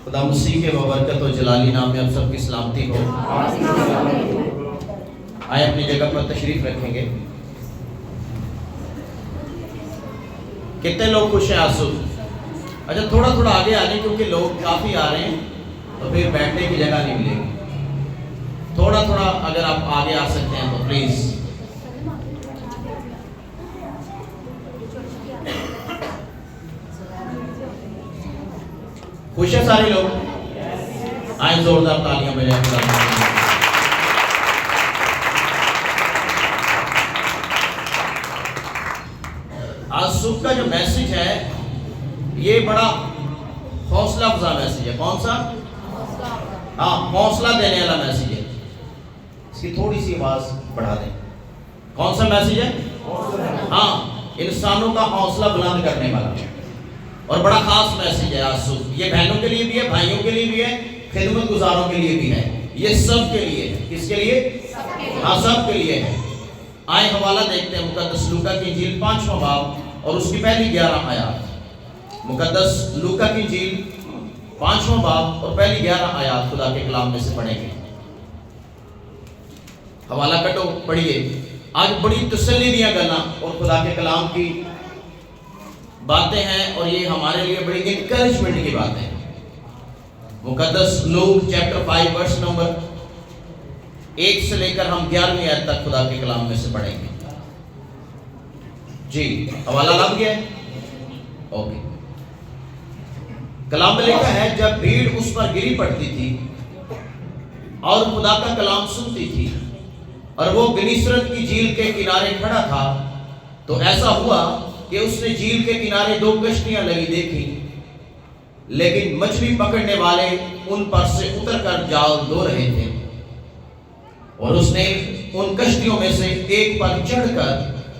خدا مسیح کے ببرکت و جلالی نام میں آپ سب کی سلامتی ہو۔ آئے اپنی جگہ پر تشریف رکھیں گے۔ کتنے لوگ خوش ہیں آسو؟ اچھا تھوڑا تھوڑا آگے آنے کیونکہ لوگ کافی آ رہے ہیں تو پھر بیٹھنے کی جگہ نہیں ملے گی۔ تھوڑا تھوڑا اگر آپ آگے آ سکتے ہیں تو پلیز۔ خوش ہیں سارے لوگ؟ آئیں زوردار تالیاں بجائیں خدا۔ آج صبح کا جو میسج ہے یہ بڑا حوصلہ افزا میسج ہے۔ کون سا؟ حوصلہ دینے والا میسج ہے۔ اس کی تھوڑی سی آواز بڑھا دیں۔ کون سا میسج ہے؟ انسانوں کا حوصلہ بلند کرنے والا اور بڑا خاص میسج ہے آج صبح۔ یہ بہنوں کے لیے بھی ہے، بھائیوں کے لیے بھی ہے، خدمت گزاروں کے لیے بھی ہے، یہ سب کے لیے ہے۔ کس کے لیے؟ سب کے لیے ہے۔ آئے حوالہ دیکھتے ہیں مقدس لوکا کی انجیل 5واں باب اور اس کی پہلی 11 آیات۔ مقدس لوکا کی انجیل 5واں باب اور پہلی 11 آیات خدا کے کلام میں سے پڑھیں گے۔ حوالہ کٹو، پڑھیے۔ آج بڑی تسلی دیا گلا اور خدا کے کلام کی باتیں ہیں اور یہ ہمارے لیے بڑی انکریجمنٹ کی باتیں ہیں۔ مقدس لوک چیپٹر 5 ورس نمبر 1 سے لے کر ہم 11ویں آیت تک خدا کے کلام میں سے پڑھیں گے۔ جی حوالہ لگ گیا ہے؟ اوکے۔ کلام میں لکھا ہے جب بھیڑ اس پر گری پڑتی تھی اور خدا کا کلام سنتی تھی اور وہ گنیسرت کی جھیل کے کنارے کھڑا تھا تو ایسا ہوا کہ اس نے جھیل کے کنارے 2 کشتیاں لگی دیکھی، لیکن مچھلی پکڑنے والے ان پر سے اتر کر جال دھو رہے تھے، اور اس نے ان کشتیوں میں سے ایک پر چڑھ کر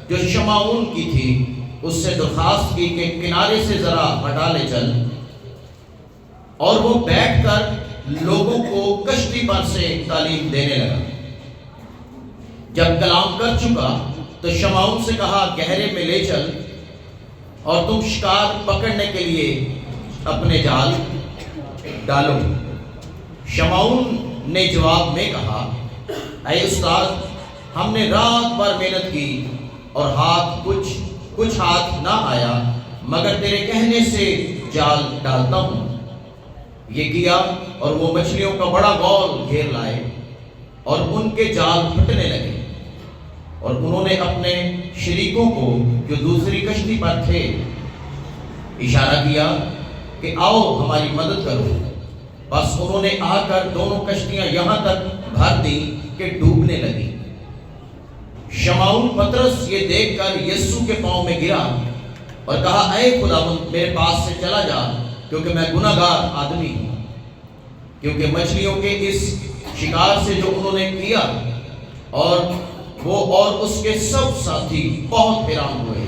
جو شمعون کی تھی اس سے درخواست کی کہ کنارے سے ذرا ہٹا لے چل، اور وہ بیٹھ کر لوگوں کو کشتی پر سے تعلیم دینے لگا۔ جب کلام کر چکا تو شمعون سے کہا گہرے میں لے چل اور تم شکار پکڑنے کے لیے اپنے جال ڈالو۔ شمعون نے جواب میں کہا اے استاد، ہم نے رات بھر محنت کی اور کچھ ہاتھ نہ آیا، مگر تیرے کہنے سے جال ڈالتا ہوں۔ یہ کیا اور وہ مچھلیوں کا بڑا گول گھیر لائے اور ان کے جال پھٹنے لگے، اور انہوں نے اپنے شریکوں کو جو دوسری کشتی پر تھے اشارہ کیا کہ آؤ ہماری مدد کرو، بس انہوں نے آ کر دونوں کشتیاں یہاں تک بھر دی کہ ڈوبنے لگی۔ شمعون پطرس یہ دیکھ کر یسوع کے پاؤں میں گرا اور کہا اے خداوند میرے پاس سے چلا جا، کیونکہ میں گناہگار آدمی ہوں۔ کیونکہ مچھلیوں کے اس شکار سے جو انہوں نے کیا اور وہ اور اس کے سب ساتھی بہت حیران ہوئے،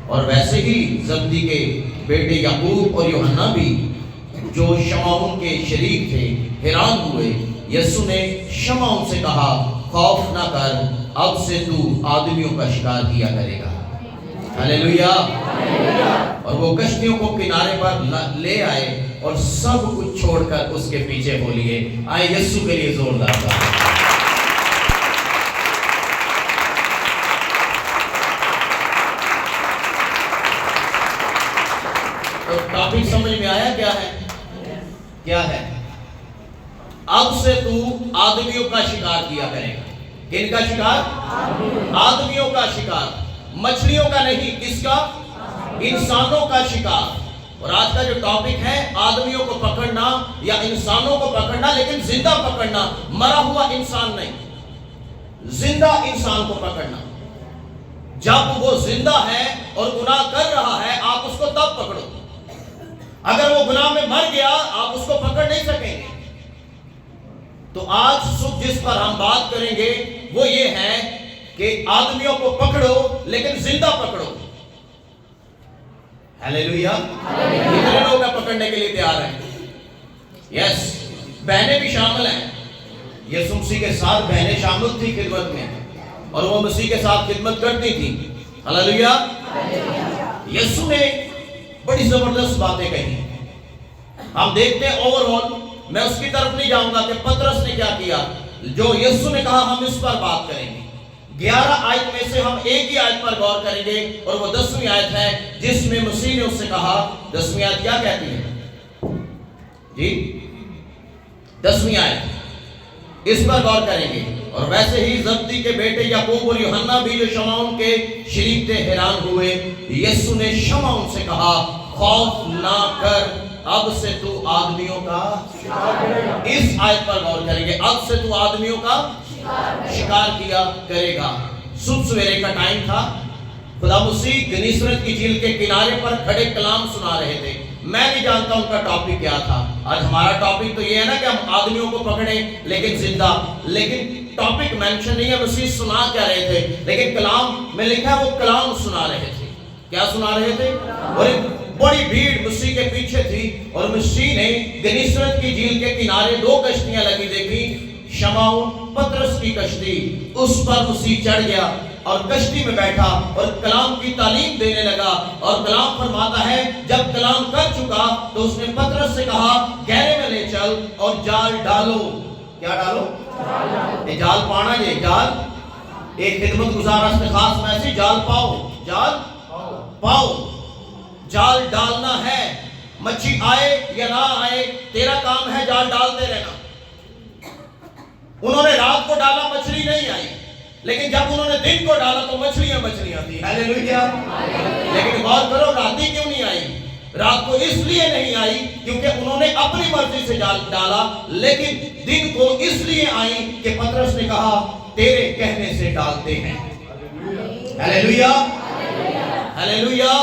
اور ویسے ہی زبدی کے بیٹے یعقوب اور یوحنا بھی جو شمعون کے شریک تھے حیران ہوئے۔ یسوع نے شمعون سے کہا خوف نہ کر، اب سے تو آدمیوں کا شکار کیا کرے گا۔ ہلیلویا۔ اور وہ کشتیوں کو کنارے پر لے آئے اور سب کچھ چھوڑ کر اس کے پیچھے ہو لیے۔ آئے یسوع کے لیے زوردار تھا۔ تو ٹاپک سمجھ میں آیا کیا ہے؟ کیا ہے؟ اب سے تو آدمیوں کا شکار کیا کرے گا۔ کن کا شکار؟ آدمیوں کا شکار، مچھلیوں کا نہیں۔ کس کا؟ انسانوں کا شکار۔ اور آج کا جو ٹاپک ہے آدمیوں کو پکڑنا یا انسانوں کو پکڑنا، لیکن زندہ پکڑنا، مرا ہوا انسان نہیں، زندہ انسان کو پکڑنا۔ جب وہ زندہ ہے اور گناہ کر رہا ہے آپ اس کو تب پکڑو، اگر وہ گناہ میں مر گیا آپ اس کو پکڑ نہیں سکیں گے۔ تو آج صبح جس پر ہم بات کریں گے وہ یہ ہے کہ آدمیوں کو پکڑو لیکن زندہ پکڑو۔ ہلیلویا۔ کتنے لوگ پکڑنے کے لیے تیار ہیں؟ یس، بہنیں بھی شامل ہیں۔ یسوع مسیح کے ساتھ بہنیں شامل تھی خدمت میں اور وہ مسیح کے ساتھ خدمت کرتی تھی۔ ہلیلویا۔ یسوع نے بڑی زبردست باتیں کہی۔ ہم دیکھتے ہیں اوور آل، میں اس کی طرف نہیں جاؤں گا کہ پطرس نے کیا کیا، جو یسوع نے کہا ہم اس پر بات کریں گے۔ 11 آیت میں سے ہم ایک ہی آیت پر غور کریں گے، اور وہ 10ویں آیت ہے جس میں مسیح نے اس سے کہا۔ 10ویں آیت کیا کہتی ہے جی؟ 10ویں آیت، اس پر غور کریں گے۔ اور ویسے ہی زبدی کے بیٹے یعقوب اور یوحنا بھی جو شمعون کے شریک تھے حیران ہوئے۔ یسوع نے شمعون سے کہا خوف نہ کر، اب سے تو آدمیوں کا اس آیت پر غور کریں گے، اب سے تو آدمیوں کا شکار کیا کرے گا۔ صبح سویرے کا ٹائم تھا، خدا مسیح گنیسرت کی جھیل کے کنارے پر کھڑے کلام سنا رہے تھے۔ میں نہیں جانتا ان کا ٹاپک کیا تھا۔ آج ہمارا ٹاپک تو یہ ہے نا کہ ہم آدمیوں کو پکڑیں لیکن زندہ، لیکن ٹاپک مینشن نہیں ہے مسیح سنا کیا رہے تھے، لیکن کلام میں لکھا ہے وہ کلام سنا رہے تھے۔ کیا سنا رہے تھے؟ اور ایک بڑی بھیڑ مسیح کے پیچھے تھی، اور مسیح نے گنیسرت کی جھیل کے کنارے 2 کشتیاں لگی دیکھی، شمعون پطرس کی کشتی، اس پر مسیح چڑھ گیا اور کشتی میں بیٹھا اور کلام کی تعلیم دینے لگا۔ اور کلام فرماتا ہے جب کلام کر چکا تو اس نے پطرس سے کہا گہرے میں لے چل اور جال ڈالو۔ کیا ڈالو؟ یہ جال پانا، یہ جال ایک خدمت گزار خاص میسج، جال پاؤ، جال پاؤ، جال ڈالنا ہے۔ مچھی آئے یا نہ آئے تیرا کام ہے جال ڈالتے رہنا۔ انہوں نے رات کو ڈالا، مچھلی نہیں آئی، لیکن جب انہوں نے دن کو ڈالا تو مچھلیاں تھی۔ ہیلیلویا! لیکن غور کرو رات ہی کیوں نہیں آئی؟ رات کو اس لیے نہیں آئی کیونکہ انہوں نے اپنی مرضی سے جال ڈالا، لیکن دن کو اس لیے آئی کہ پطرس نے کہا تیرے کہنے سے ڈالتے ہیں۔ ہیلیلویا! ہیلیلویا!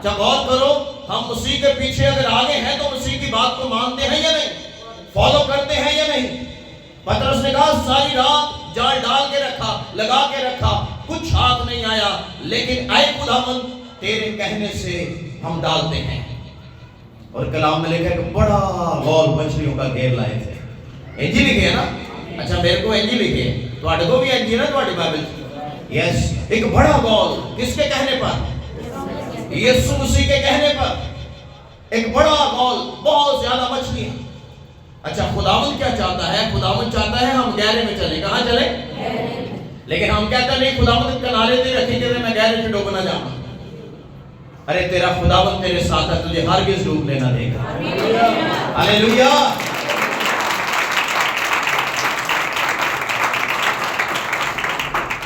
جب غور کرو ہم مسیح کے پیچھے اگر آگے ہیں تو مسیح کی بات کو مانتے ہیں یا نہیں، فالو کرتے ہیں یا نہیں؟ پطرس نے کہا ساری رات جال ڈال کے رکھا، لگا کے رکھا، کچھ ہاتھ نہیں آیا، لیکن اے خداوند تیرے کہنے سے ہم ڈالتے ہیں۔ اور کلام میں لکھا کہ بڑا غول مچھلیوں کا گھیر لائے تھے۔ انجیل لکھے ہے نا؟ اچھا میرے کو انجیل لکھے ہے، تو آٹھ کو بھی انجیل ہے تو آٹھ بائبل۔ یس، ایک بڑا غول کس کے کہنے پر؟ یسوع مسیح کے کہنے پر ایک بڑا غول، بہت زیادہ مچھلیاں۔ اچھا خداوند کیا چاہتا ہے؟ خداوند چاہتا ہے ہم گہرے میں چلیں۔ کہاں چلیں؟ لیکن ہم کہتے ہیں نہیں خداوند کنارے دے رکھیں کہ میں گہرے سے ڈوبنا جاؤں۔ ارے تیرا خداوند تیرے ساتھ ہے، تجھے ہرگز ڈوبنے نہ دے گا۔ ہلیلویا!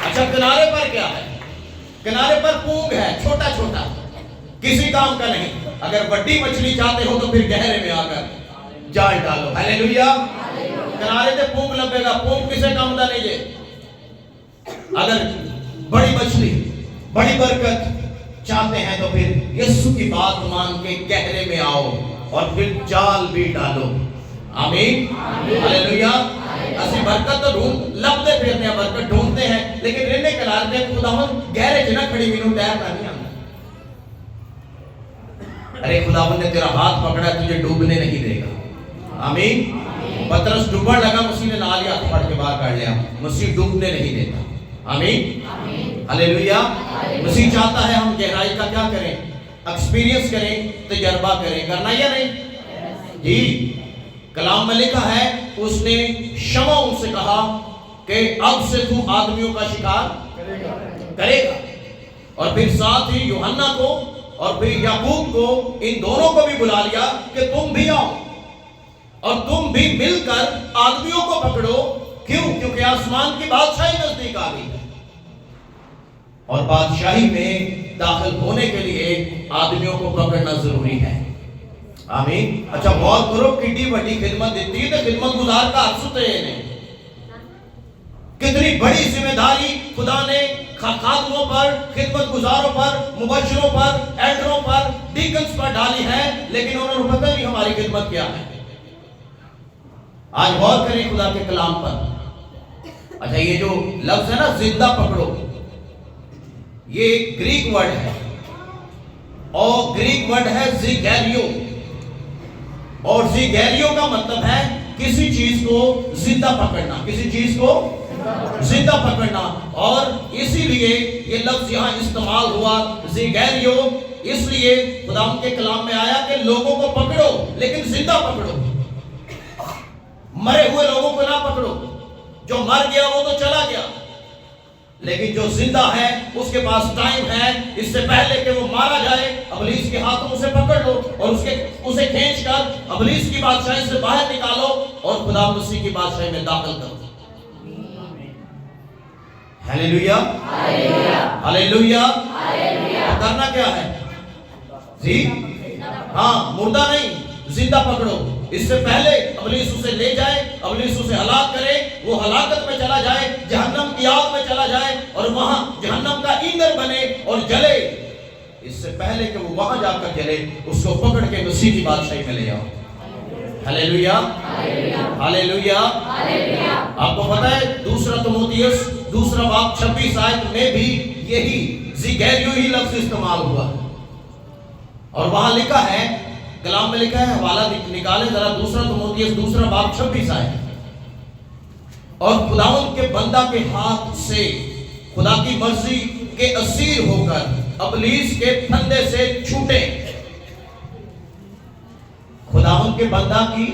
اچھا کنارے پر کیا ہے؟ کنارے پر پونگ ہے، چھوٹا چھوٹا، کسی کام کا نہیں۔ اگر بڑی مچھلی چاہتے ہو تو پھر گہرے میں آ کر جال ڈالو۔ ہلیلویا! کنارے تے پونگ لبے گا، پونگ کسے کام دا نہیں جے۔ اگر بڑی مچھلی، بڑی برکت چاہتے ہیں تو پھر یسوع کی بات مان کے گہرے میں آؤ اور پھر جال بھی ڈالو۔ آمین! ہلیلویا! اسی برکت تو ڈھونڈ لبدے پھرنے ہیں، برکت ڈھونڈتے ہیں، لیکن رہنے کلار دے خداوند گہرے جنہ کھڑی مینوں تیرنا نہیں آنا۔ ارے خداوند نے تیرا ہاتھ پکڑا ہے، تجھے ڈوبنے نہیں دے گا۔ آمین! پطرس ڈوبنے لگا، مسیح نے نال ہاتھ پکڑ کے باہر کر لیا، مسیح ڈوبنے نہیں دیتا۔ آمین! ہلیلویا! مسیح چاہتا ہے ہم گہرائی کا کیا کریں؟ ایکسپیرینس کریں، تجربہ کریں، کرنا یا نہیں؟ جی کلام میں لکھا ہے اس نے شمعون سے کہا کہ اب سے تو آدمیوں کا شکار کرے گا، اور پھر ساتھ ہی یوحنا کو اور پھر یعقوب کو، ان دونوں کو بھی بلا لیا کہ تم بھی آؤ اور تم بھی مل کر آدمیوں کو پکڑو۔ کیوں؟ کیونکہ آسمان کی بادشاہی نزدیک آ گئی ہے، اور بادشاہی میں داخل ہونے کے لیے آدمیوں کو پکڑنا ضروری ہے۔ آمین! اچھا غور کرو کتنی بڑی خدمت دیتی ہے، تو خدمت گزار کا حصہ ہے، کتنی بڑی ذمہ داری خدا نے خادموں پر، خدمت گزاروں پر، مبشروں پر، ایلڈروں پر، ڈیکنز پر ڈالی ہے، لیکن انہوں نے پتہ نہیں ہماری خدمت کیا ہے۔ آج غور کریں خدا کے کلام پر۔ اچھا یہ جو لفظ ہے نا زندہ پکڑو، یہ گریک ورڈ ہے، اور گریک ورڈ ہے زیگیریو، اور زیگیریو کا مطلب ہے کسی چیز کو زندہ پکڑنا، کسی چیز کو زندہ پکڑنا، اور اسی لیے یہ لفظ یہاں استعمال ہوا زیگیریو، اس لیے خدا کے کلام میں آیا کہ لوگوں کو پکڑو لیکن زندہ پکڑو، مرے ہوئے لوگوں کو نہ پکڑو۔ جو مر گیا وہ تو چلا گیا، لیکن جو زندہ ہے اس کے پاس ٹائم ہے، اس سے پہلے کہ وہ مارا جائے ابلیس کے ہاتھوں اسے پکڑ لو اور اسے کھینچ کر ابلیس کی بادشاہی سے باہر نکالو اور خدا مسیح کی بادشاہی میں داخل کرو۔ Hallelujah, hallelujah. کرنا کیا ہے جی؟ ہاں، مردہ نہیں، زندہ پکڑو۔ اس سے پہلے ابلیس اسے لے جائے، ابلیس اسے ہلاک کرے، وہ ہلاکت میں چلا جائے، جہنم کی آگ میں چلا جائے اور وہاں جہنم کا ایندھن بنے اور جلے، اس سے پہلے کہ وہ وہاں جا کر جلے، اس کو پکڑ کے مسیح کی بادشاہی میں لے آؤ۔ Hallelujah, hallelujah. آپ کو پتہ ہے دوسرا تimotheus دوسرا باب 26 آیت میں بھی یہی زیگیریو ہی لفظ استعمال ہوا اور وہاں لکھا ہے، کلام میں لکھا ہے، حوالہ نکالے ذرا، دوسرا تimotheus دوسرا باب 26 آیت۔ اور خداوند کے بندہ کے ہاتھ سے خدا کی مرضی کے اسیر ہو کر ابلیس کے پھندے سے چھوٹے۔ خداوند کے بندہ کی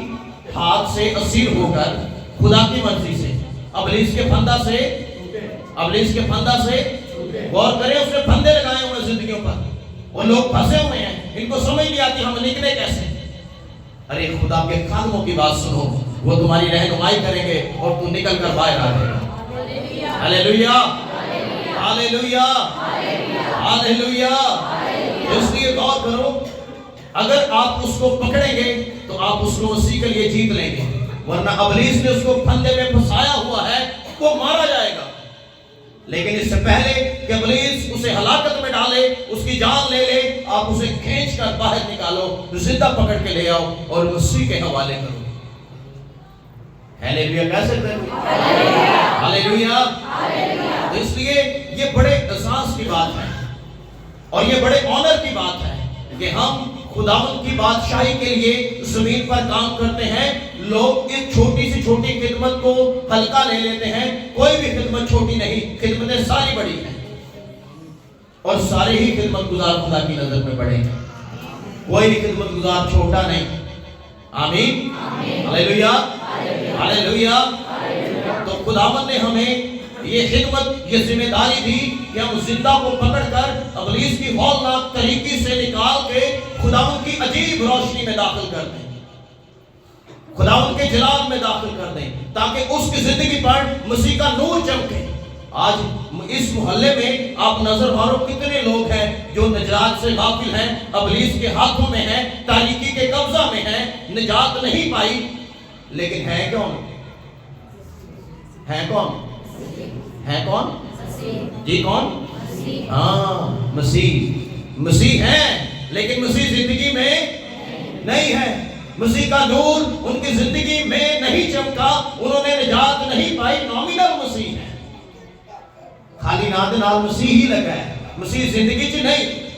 ہاتھ سے اسیر ہو کر خدا کی مرضی سے ابلیس کے پھندا سے غور کریں، اس نے پھندے لگائے ہوئے زندگیوں پر، وہ لوگ پھنسے ہوئے ہیں، ان کو سمجھ نہیں آتی ہم نکلے کیسے۔ ارے خدا کے خادموں کی بات سنو، وہ تمہاری رہنمائی کریں گے اور تو نکل کر باہر آ جائے گا۔ Hallelujah, hallelujah, hallelujah. اس لیے غور کرو، اگر آپ اس کو پکڑیں گے تو آپ اس کو مسیح کے لیے جیت لیں گے، ورنہ ابلیس نے اس کو پھندے میں پھنسایا ہوا ہے، وہ مارا جائے گا۔ لیکن اس سے پہلے کہ ابلیس اسے ہلاکت میں ڈالے، اس کی جان لے لے، آپ اسے کھینچ کر باہر نکالو، زندہ پکڑ کے لے آؤ اور مسیح کے حوالے کرو۔ ہیلیلویا، کیسے کرو؟ ہیلیلویا۔ تو اس لیے یہ بڑے احساس کی بات ہے اور یہ بڑے آنر کی بات ہے کہ ہم خداوند کی بادشاہی کے لیے زمین پر کام کرتے ہیں۔ لوگ ایک چھوٹی سی چھوٹی خدمت کو ہلکا لے لیتے ہیں، کوئی بھی خدمت چھوٹی نہیں، خدمتیں ساری بڑی ہیں اور سارے ہی خدمت گزار خدا کی نظر میں بڑے ہیں، کوئی بھی خدمت گزار چھوٹا نہیں۔ آمین، ہیلیلویا، ہیلیلویا۔ تو خداوند نے ہمیں یہ خدمت، یہ ذمہ داری دی کہ ہم زندہ کو پکڑ کر ابلیس کی ہولناک طریقے سے نکال کے خداوند کی عجیب روشنی میں داخل کر دیں، خداوند کے جلال میں داخل کر دیں، تاکہ اس کی زندگی پر مسیح کا نور چمکے۔ آج اس محلے میں آپ نظر مارو، کتنے لوگ ہیں جو نجات سے غافل ہیں، ابلیس کے ہاتھوں میں ہیں، تاریکی کے قبضہ میں ہیں، نجات نہیں پائی، لیکن ہے کون؟ ہے کون؟ ہے کون؟ جی کون؟ ہاں، مسیح ہیں، لیکن مسیح زندگی میں نہیں ہے، مسیح کا نور ان کی زندگی میں نہیں چمکا، انہوں نے نجات نہیں پائی، نامینل مسیح ہے، خالی ناد نال مسیح ہی لگا ہے، مسیح زندگی چ نہیں۔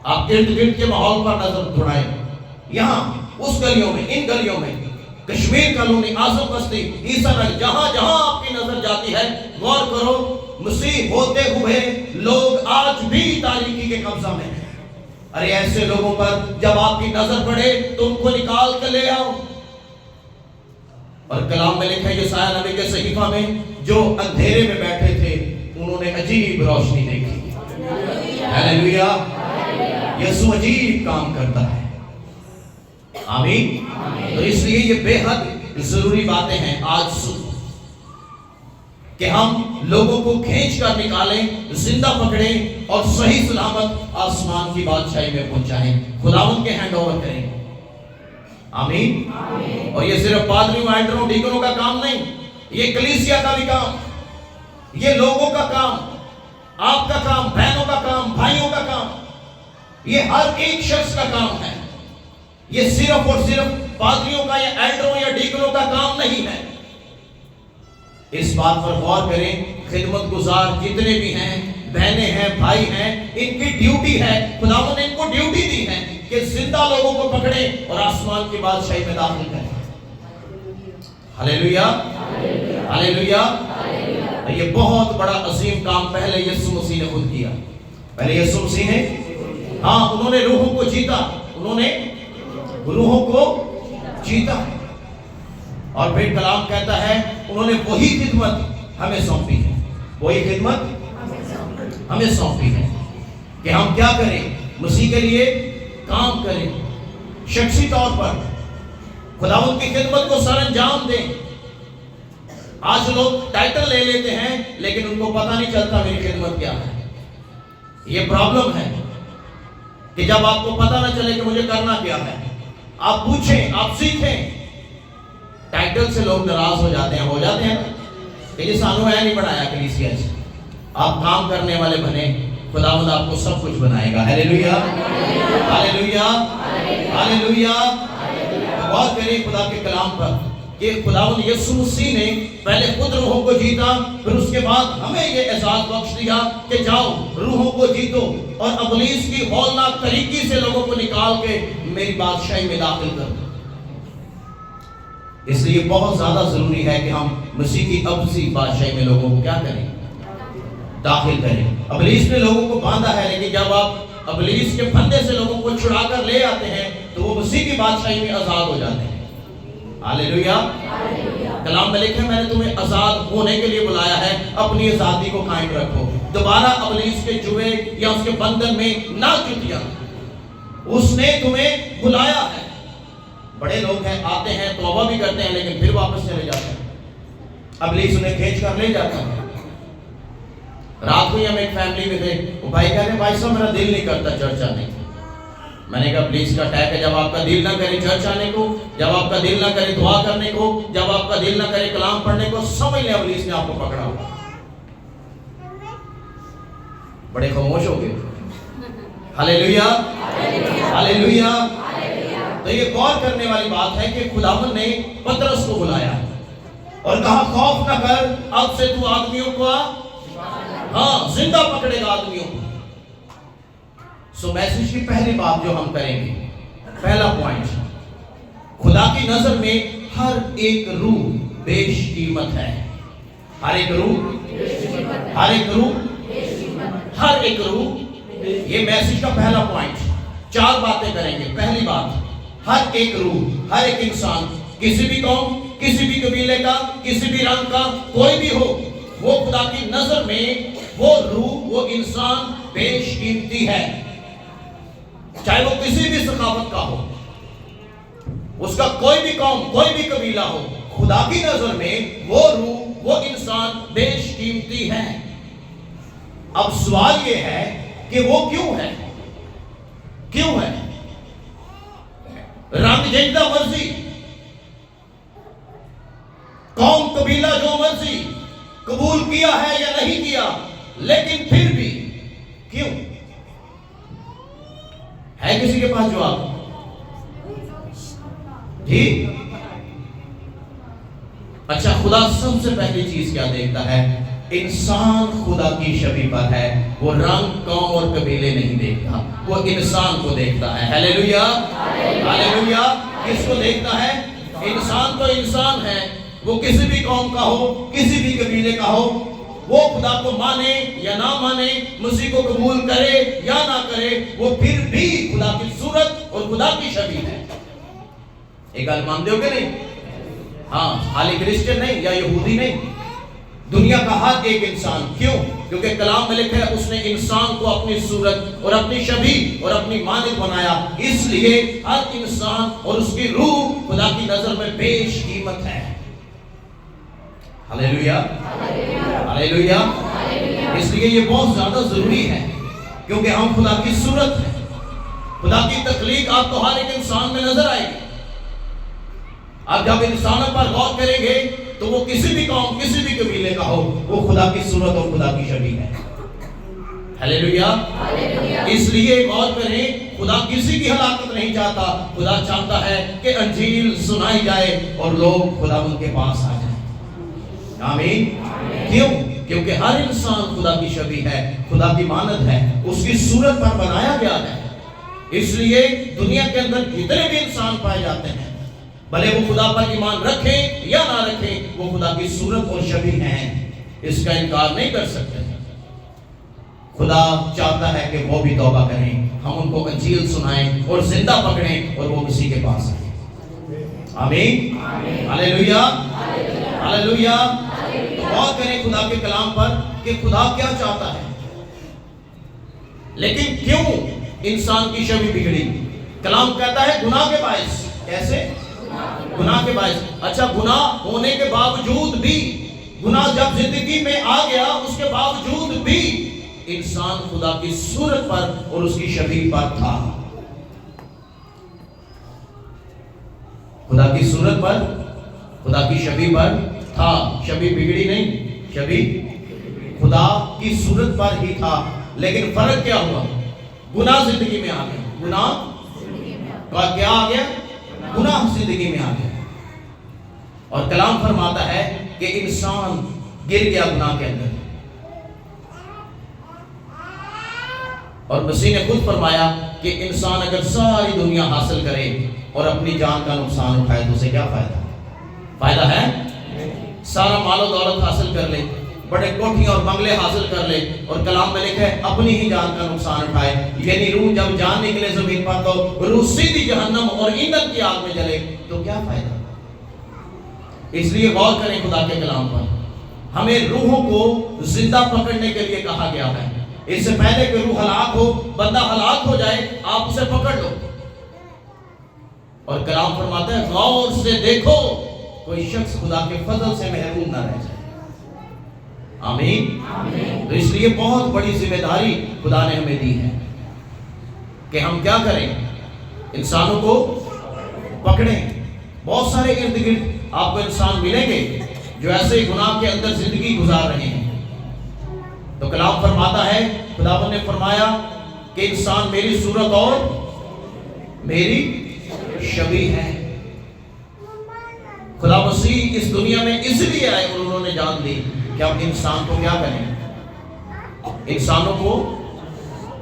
آپ ارد گرد کے ماحول پر نظر دوڑائیں، یہاں اس گلیوں میں، ان گلیوں میں، کشمیر کالونی، اعظم بستی، عیسیٰ نگر، جہاں جہاں آپ کی نظر جاتی ہے، غور کرو، مسیح ہوتے ہوئے لوگ آج بھی تاریکی کے قبضہ میں ہیں۔ ارے ایسے لوگوں پر جب آپ کی نظر پڑے تو ان کو نکال کے لے آؤ۔ اور کلام میں لکھا ہے یسایہ نبی کے صحیفہ میں، جو اندھیرے میں بیٹھے تھے انہوں نے عجیب روشنی دیکھی۔ ہیلیلویا، یسوع عجیب کام کرتا ہے۔ آمین۔ تو اس لیے یہ بے حد ضروری باتیں ہیں آج کہ ہم لوگوں کو کھینچ کر نکالیں، زندہ پکڑیں اور صحیح سلامت آسمان کی بادشاہی میں پہنچائیں، خداوند کے ہینڈ اوور کریں۔ آمین۔ اور یہ صرف پادریوں، ایلڈروں، ڈیکنوں کا کام نہیں، یہ کلیسیا کا بھی کام، یہ لوگوں کا کام، آپ کا کام، بہنوں کا کام، بھائیوں کا کام، یہ ہر ایک شخص کا کام ہے۔ یہ صرف اور صرف پادریوں کا یا ایلڈروں یا ڈیکنوں کا کام نہیں ہے۔ اس بات پر غور کریں، خدمت گزار جتنے بھی ہیں، بہنیں ہیں، بھائی ہیں، ان کی ڈیوٹی ہے، خداوند نے ان کو ڈیوٹی دی ہے کہ زندہ لوگوں کو پکڑیں اور آسمان کی بادشاہی میں داخل کریں۔ ہلیلویا، ہلیلویا۔ یہ بہت بڑا عظیم کام پہلے یسوع مسیح نے خود کیا، پہلے یسوع مسیح نے ہاں انہوں نے روحوں کو جیتا، انہوں نے روحوں کو جیتا، اور پھر کلام کہتا ہے انہوں نے وہی خدمت ہمیں سونپی ہے، وہی خدمت ہمیں سونپی ہے کہ ہم کیا کریں، مسیح کے لیے کام کریں، شخصی طور پر خداوند کی خدمت کو سر انجام دیں۔ آج لوگ ٹائٹل لے لیتے ہیں لیکن ان کو پتہ نہیں چلتا میری خدمت کیا ہے۔ یہ پرابلم ہے کہ جب آپ کو پتہ نہ چلے کہ مجھے کرنا کیا ہے، آپ پوچھیں، آپ سیکھیں۔ ٹائٹل سے لوگ ناراض ہو جاتے ہیں کہ یہ سانو ہے نہیں بنایا کلیسیا سے۔ آپ کام کرنے والے بنے، خداوند آپ کو سب کچھ بنائے گا۔ ہاللیلویا، ہاللیلویا، ہاللیلویا۔ غور کریں خدا کے کلام پر کہ خداوند یسوع مسیح نے پہلے خود روحوں کو جیتا، پھر اس کے بعد ہمیں یہ اعزاز بخش دیا کہ جاؤ روحوں کو جیتو اور ابلیس کی ہولناک طریقے سے لوگوں کو نکال کے میری بادشاہی میں داخل کر دو۔ اس لیے بہت زیادہ ضروری ہے کہ ہم مسیح کی ابدی بادشاہی میں لوگوں کو کیا کریں، داخل کریں۔ ابلیس نے لوگوں کو باندھا ہے، لیکن جب آپ ابلیس کے پھندے سے لوگوں کو چھڑا کر لے آتے ہیں تو وہ مسیح کی بادشاہی میں آزاد ہو جاتے ہیں۔ ہاللیلویا۔ کلام میں لکھا ہے میں نے تمہیں آزاد ہونے کے لیے بلایا ہے، اپنی آزادی کو قائم رکھو، دوبارہ ابلیس کے جوے یا اس کے بندھن میں نہ چٹیا، اس نے تمہیں بلایا ہے۔ بڑے لوگ ہیں، آتے ہیں توبہ بھی کرتے ہیں لیکن پھر واپس چلے جاتے ہیں، ابلیس انہیں کھینچ کر لے جاتا ہے۔ رات کو ہی ہم ایک فیملی میں تھے، وہ بھائی کہہ رہے بھائی صاحب میرا دل نہیں کرتا چرچ آنے کو۔ میں نے کہا ابلیس کا اٹیک ہے، جب آپ کا دل نہ کرے چرچ آنے کو، جب آپ کا دل نہ کرے دعا کرنے کو، جب آپ کا دل نہ کرے کلام پڑھنے کو، سمجھ لیں ابلیس نے آپ کو پکڑا ہوا۔ بڑے خاموش ہو گئے۔ ہاللیلویا، ہاللیلویا۔ تو یہ غور کرنے والی بات ہے کہ خداوند نے پترس کو بلایا اور کہا خوف نہ کر، اب سے تو آدمیوں کو ہاں زندہ پکڑے گا آدمیوں کو۔ سو میسج کی پہلی بات جو ہم کریں گے، پہلا پوائنٹ، خدا کی نظر میں ہر ایک روح بیش قیمت ہے۔ ہر ایک روح، ہر ایک روح، ہر ایک روح، یہ میسج کا پہلا پوائنٹ۔ چار باتیں کریں گے۔ پہلی بات، ہر ایک روح، ہر ایک انسان، کسی بھی قوم، کسی بھی قبیلے کا، کسی بھی رنگ کا، کوئی بھی ہو، وہ خدا کی نظر میں وہ روح، وہ انسان بیش قیمتی ہے، چاہے وہ کسی بھی ثقافت کا ہو، اس کا کوئی بھی قوم، کوئی بھی قبیلہ ہو، خدا کی نظر میں وہ روح، وہ انسان بیش قیمتی ہے۔ اب سوال یہ ہے کہ وہ کیوں ہے؟ کیوں ہے؟ رنگ جتنا مرضی، قوم قبیلہ جو مرضی قبول کیا ہے یا نہیں کیا، لیکن پھر بھی کیوں ہے؟ کسی کے پاس جواب؟ جی اچھا، خدا سب سے پہلی چیز کیا دیکھتا ہے؟ انسان خدا کی شبیہ پر ہے، وہ رنگ، قوم اور قبیلے نہیں دیکھتا، وہ انسان کو دیکھتا ہے۔ ہاللیلویا، ہاللیلویا۔ کس کو دیکھتا ہے؟ انسان تو انسان ہے، وہ کسی بھی قوم کا ہو، کسی بھی قبیلے کا ہو، وہ خدا کو مانے یا نہ مانے، مسیح کو قبول کرے یا نہ کرے، وہ پھر بھی خدا کی صورت اور خدا کی شبیہ ہے۔ ایک گل مانتے ہو کہ نہیں؟ ہاں، خالی کرسچن نہیں یا یہودی نہیں، دنیا کا ہر ایک انسان۔ کیوں؟ کیونکہ کلام میں لکھا ہے اس نے انسان کو اپنی صورت اور اپنی شبیہ اور اپنی مانند بنایا، اس لیے ہر انسان اور اس کی روح خدا کی نظر میں بیش قیمت ہے۔ ہاللیلویا، ہاللیلویا۔ اس لیے یہ بہت زیادہ ضروری ہے کیونکہ ہم خدا کی صورت ہیں، خدا کی تخلیق آپ کو ہر ایک انسان میں نظر آئے گی۔ آپ جب انسانوں پر غور کریں گے تو وہ کسی بھی قوم، کسی بھی قبیلے کا ہو، وہ خدا کی صورت اور خدا کی شبیہ ہے۔ ہاللیلویا۔ اس لیے غور کریں، خدا کسی کی ہلاکت نہیں چاہتا، خدا چاہتا ہے کہ انجیل سنائی جائے اور لوگ خدا ان کے پاس آ جائیں۔ آمین۔ کیوں؟ کیونکہ ہر انسان خدا کی شبیہ ہے، خدا کی مانند ہے، اس کی صورت پر بنایا گیا ہے۔ اس لیے دنیا کے اندر جتنے بھی انسان پائے جاتے ہیں، بھلے وہ خدا پر ایمان رکھیں یا نہ رکھیں، وہ خدا کی صورت اور شبیہ ہیں، اس کا انکار نہیں کر سکتے۔ خدا چاہتا ہے کہ وہ بھی توبہ کریں، ہم ان کو انجیل سنائیں اور زندہ پکڑیں اور وہ مسیح کے پاس آئیں۔ آمین، ہاللیلویا، ہاللیلویا۔ تو غور کریں خدا کے کلام پر کہ خدا کیا چاہتا ہے۔ لیکن کیوں انسان کی شبیہ بگڑی؟ کلام کہتا ہے گناہ کے باعث۔ کیسے؟ گناہ کے باعث۔ اچھا، گناہ ہونے کے باوجود بھی، گناہ جب زندگی میں آ گیا اس کے باوجود بھی انسان خدا کی صورت پر اور اس کی شبیہ پر تھا۔ خدا کی صورت پر، خدا کی شبیہ پر تھا۔ شبیہ بگڑی نہیں، شبیہ خدا کی صورت پر ہی تھا۔ لیکن فرق کیا ہوا؟ گناہ زندگی میں آ گیا۔ گناہ کیا آ گیا؟ گناہ زندگی میں آ گیا۔ اور کلام فرماتا ہے کہ انسان گر گیا گناہ کے اندر، اور مسیح نے خود فرمایا کہ انسان اگر ساری دنیا حاصل کرے اور اپنی جان کا نقصان اٹھائے تو اسے کیا فائدہ؟ فائدہ ہے؟ سارا مال و دولت حاصل کر لے، بڑے کوٹھیاں اور بنگلے حاصل کر لے، اور کلام میں لکھا ہے اپنی ہی جان کا نقصان اٹھائے، یعنی روح جب جان نکلے زمین پر تو روح سیدھی جہنم اور ایندھن کی آگ میں جلے، تو کیا فائدہ؟ اس لیے غور کریں خدا کے کلام پر۔ ہمیں روحوں کو زندہ پکڑنے کے لیے کہا گیا ہے۔ اس سے پہلے کہ روح ہلاک ہو، بندہ ہلاک ہو جائے، آپ اسے پکڑ لو۔ اور کلام فرماتا ہے غور سے دیکھو کوئی شخص خدا کے فضل سے محروم نہ رہ جائے۔ آمین۔ تو اس لیے بہت بڑی ذمہ داری خدا نے ہمیں دی ہے کہ ہم کیا کریں؟ انسانوں کو پکڑیں۔ بہت سارے ارد گرد آپ کو انسان ملیں گے جو ایسے گناہ کے اندر زندگی گزار رہے ہیں۔ تو کلام فرماتا ہے، خداوند نے فرمایا کہ انسان میری صورت اور میری شبیہ ہے۔ خدا مسیح اس دنیا میں اس لیے آئے اور انہوں نے جان دی کہ ہم انسان کو کیا کریں؟ انسانوں کو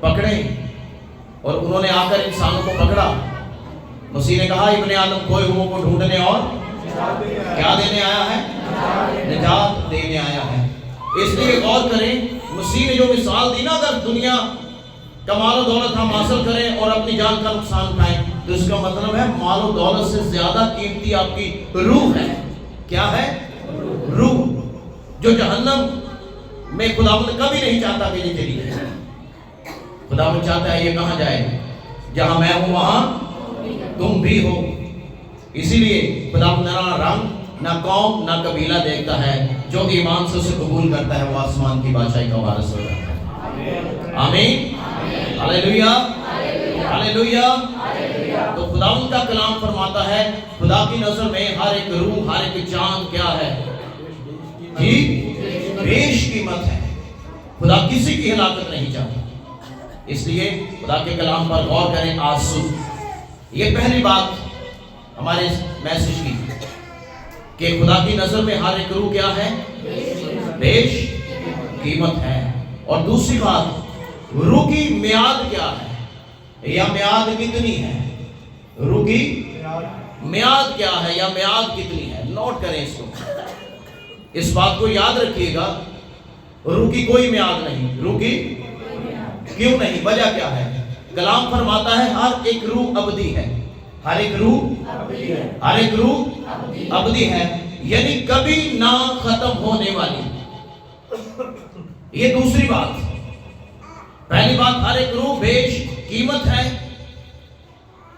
پکڑیں۔ اور انہوں نے آ کر انسانوں کو پکڑا۔ مسیح نے کہا ابن آدم کھوئے ہوئوں کو ڈھونڈنے اور کیا دینے آیا ہے؟ نجات دینے آیا ہے۔ اس لیے غور کریں، مسیح نے جو مثال دی نا، اگر دنیا کا مال و دولت ہم حاصل کریں اور اپنی جان کا نقصان اٹھائیں، تو اس کا مطلب ہے مال و دولت سے زیادہ قیمتی آپ کی روح ہے۔ کیا ہے؟ روح، جو جہنم میں خداوند کبھی نہیں چاہتا کہ یہ چلی جائے۔ خداوند چاہتا ہے یہ کہاں جائے؟ جہاں میں ہوں وہاں تم بھی ہو۔ اسی لیے خداوند نہ رنگ، نہ قوم، نہ قبیلہ دیکھتا ہے، جو ایمان سے اسے قبول کرتا ہے وہ آسمان کی بادشاہی کا وارث ہو جاتا ہے۔ آمین، ہاللیلویا، ہاللیلویا۔ تو خداوند کا کلام فرماتا ہے خدا کی نظر میں ہر ایک روح، ہر ایک جان کیا ہے؟ جی، بیش قیمت ہے۔ خدا کسی کی ہلاکت نہیں چاہتا۔ اس لیے خدا کے کلام پر غور کریں آج صبح۔ یہ پہلی بات ہمارے میسج کی کہ خدا کی نظر میں ہر ایک روح کیا ہے؟ بیش قیمت ہے۔ اور دوسری بات، روح کی میعاد کیا ہے یا میعاد کتنی ہے؟ روح کی میعاد کیا ہے یا میعاد کتنی ہے؟ نوٹ کریں اس کو، اس بات کو یاد رکھیے گا۔ روح کی کوئی میعاد نہیں۔ روح کی کیوں نہیں؟ وجہ کیا ہے؟ کلام فرماتا ہے ہر ایک روح ابدی ہے۔ ہر ایک روح، ہر ایک روح ابدی ہے، یعنی کبھی نہ ختم ہونے والی۔ یہ دوسری بات۔ پہلی بات، ہر ایک روح بیش قیمت ہے،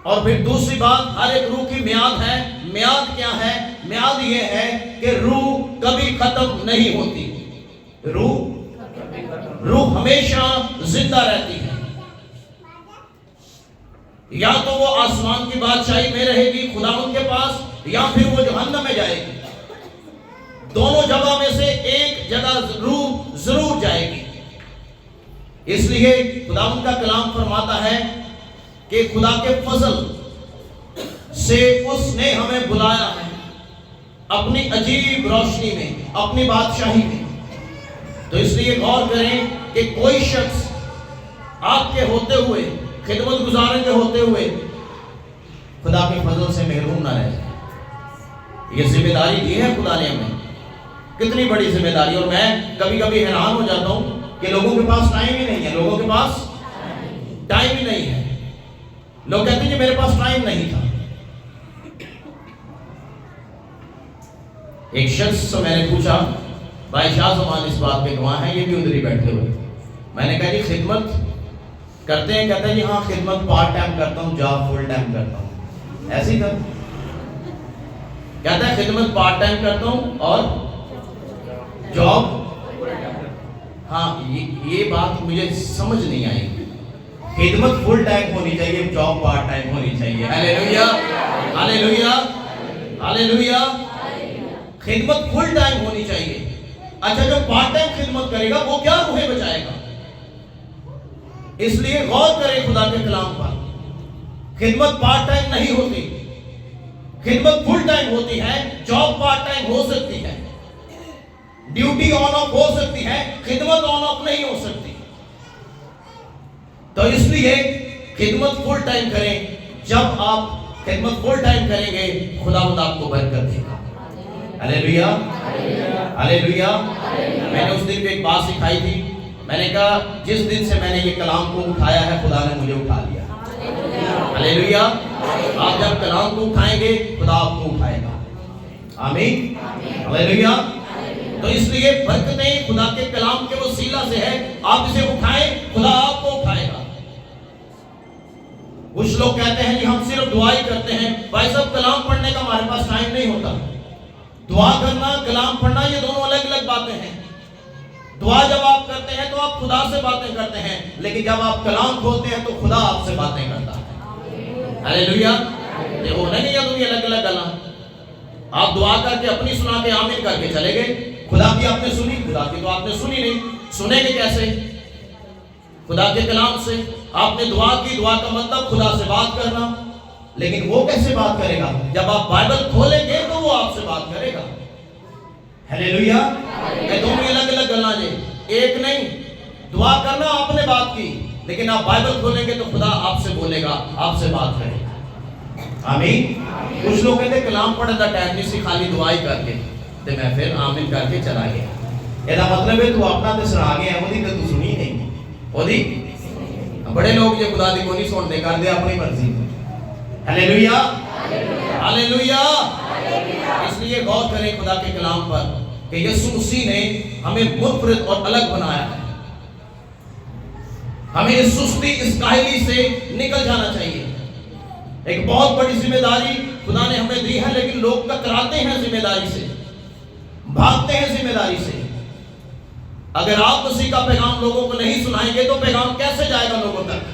اور پھر دوسری بات، ہر ایک روح کی میعاد ہے۔ میعاد کیا ہے؟ میعاد یہ ہے کہ روح کبھی ختم نہیں ہوتی۔ روح ہمیشہ زندہ رہتی ہے۔ یا تو وہ آسمان کی بادشاہی میں رہے گی خداوند کے پاس، یا پھر وہ جہنم میں جائے گی۔ دونوں جگہ میں سے ایک جگہ روح ضرور جائے گی۔ اس لیے خداوند کا کلام فرماتا ہے کہ خدا کے فضل سے اس نے ہمیں بلایا ہے اپنی عجیب روشنی میں، اپنی بادشاہی میں۔ تو اس لیے غور کریں کہ کوئی شخص آپ کے ہوتے ہوئے، خدمت گزارن کے ہوتے ہوئے خدا کے فضل سے محروم نہ رہ جائے۔ یہ ذمہ داری دی ہے خدا نے ہمیں، کتنی بڑی ذمہ داری۔ اور میں کبھی کبھی حیران ہو جاتا ہوں کہ لوگوں کے پاس ٹائم ہی نہیں ہے. لوگوں کے پاس ٹائم ہی نہیں ہے. لوگ کہتے ہیں کہ میرے پاس ٹائم نہیں تھا. ایک شخص سے میں نے پوچھا, بھائی شاہ زمان اس بات پہ گواہ ہیں, یہ بھی ادھر ہی بیٹھے ہوئے. میں نے کہا جی خدمت کرتے ہیں؟ کہتا ہے جی ہاں خدمت پارٹ ٹائم کرتا ہوں, جاب فل ٹائم کرتا ہوں. ایسی تھا. کہتا ہے خدمت پارٹ ٹائم کرتا ہوں اور جاب. ہاں یہ بات مجھے سمجھ نہیں آئی. خدمت فل ٹائم ہونی چاہیے, جاب پارٹ ٹائم ہونی چاہیے. ہاللیلویا ہاللیلویا ہاللیلویا. خدمت فل ٹائم ہونی چاہیے. اچھا جو پارٹ ٹائم خدمت کرے گا وہ کیا روحیں بچائے گا؟ اس لیے غور کریں خدا کے کلام پر. خدمت پارٹ ٹائم نہیں ہوتی, خدمت فل ٹائم ہوتی ہے. جاب پارٹ ٹائم ہو سکتی ہے, ڈیوٹی آن آف ہو سکتی ہے, خدمت آن آف نہیں ہو سکتی. تو اس لیے خدمت فل ٹائم کریں. جب آپ خدمت فل ٹائم کریں گے خداوند آپ کو برکت دے گا. ہاللیلویا ہاللیلویا. میں نے اس دن بھی ایک بات سکھائی تھی. میں نے کہا جس دن سے میں نے یہ کلام کو اٹھایا ہے خدا نے مجھے اٹھا لیا. ہاللیلویا. آپ جب کلام کو اٹھائیں گے خدا آپ کو اٹھائے گا. آمین ہاللیلویا. تو اس لیے برکتیں خدا کے کلام کے وسیلہ سے ہے. آپ اسے اٹھائیں خدا آپ کو اٹھائے گا. کچھ لوگ کہتے ہیں کہ ہم صرف دعا ہی کرتے ہیں. بھائی صاحب کلام پڑھنے کا ہمارے پاس ٹائم نہیں ہوتا. دعا کرنا کلام پڑھنا یہ دونوں الگ الگ باتیں ہیں. دعا جب آپ کرتے ہیں تو آپ خدا سے باتیں کرتے ہیں, لیکن جب آپ کلام کھولتے ہیں تو خدا آپ سے باتیں کرتا ہے. ہاللیلویا. دیکھو نہیں یا تم یہ الگ الگ گلا. آپ دعا کر کے اپنی سنا کے آمین کر کے چلے گئے. خدا کی آپ نے سنی, خدا کی تو آپ نے سنی نہیں. سنیں گے کیسے؟ خدا کے کلام سے. آپ نے دعا کی, دعا کا مطلب خدا سے بات کرنا. لیکن وہ کیسے بات کرے گا؟ جب آپ بائبل کھولیں گے تو وہ آپ سے بات کرے گا. ہاللیلویا. یہ دونوں الگ الگ گلاں جے, ایک نہیں. دعا کرنا آپ نے بات کی, لیکن آپ بائبل کھولیں گے تو خدا آپ سے بولے گا, آپ سے بات کرے گا. آمین. کچھ لوگ کہتے کلام پڑھنے کا ٹائم نہیں سی, خالی دعائی کر کے تے میں پھر آمین کر کے چلا گیا. یہ مطلب ہے تو اپنا تے سنا گیا, وہ دی تے تو سنی نہیں. وہ دی بڑے لوگ یہ خدا دی کو نہیں سنتے, کر دے اپنی مرضی. ہاللیلویا ہاللیلویا. اس لیے غور کریں خدا کے کلام پر کہ یسوع مسیح نے ہمیں منفرد اور الگ بنایا ہے. ہمیں اس سستی, اس کاہلی سے نکل جانا چاہیے. ایک بہت بڑی ذمہ داری خدا نے ہمیں دی ہے, لیکن لوگ کتراتے ہیں ذمہ داری سے, بھاگتے ہیں ذمہ داری سے. اگر آپ مسیح کا پیغام لوگوں کو نہیں سنائیں گے تو پیغام کیسے جائے گا لوگوں تک؟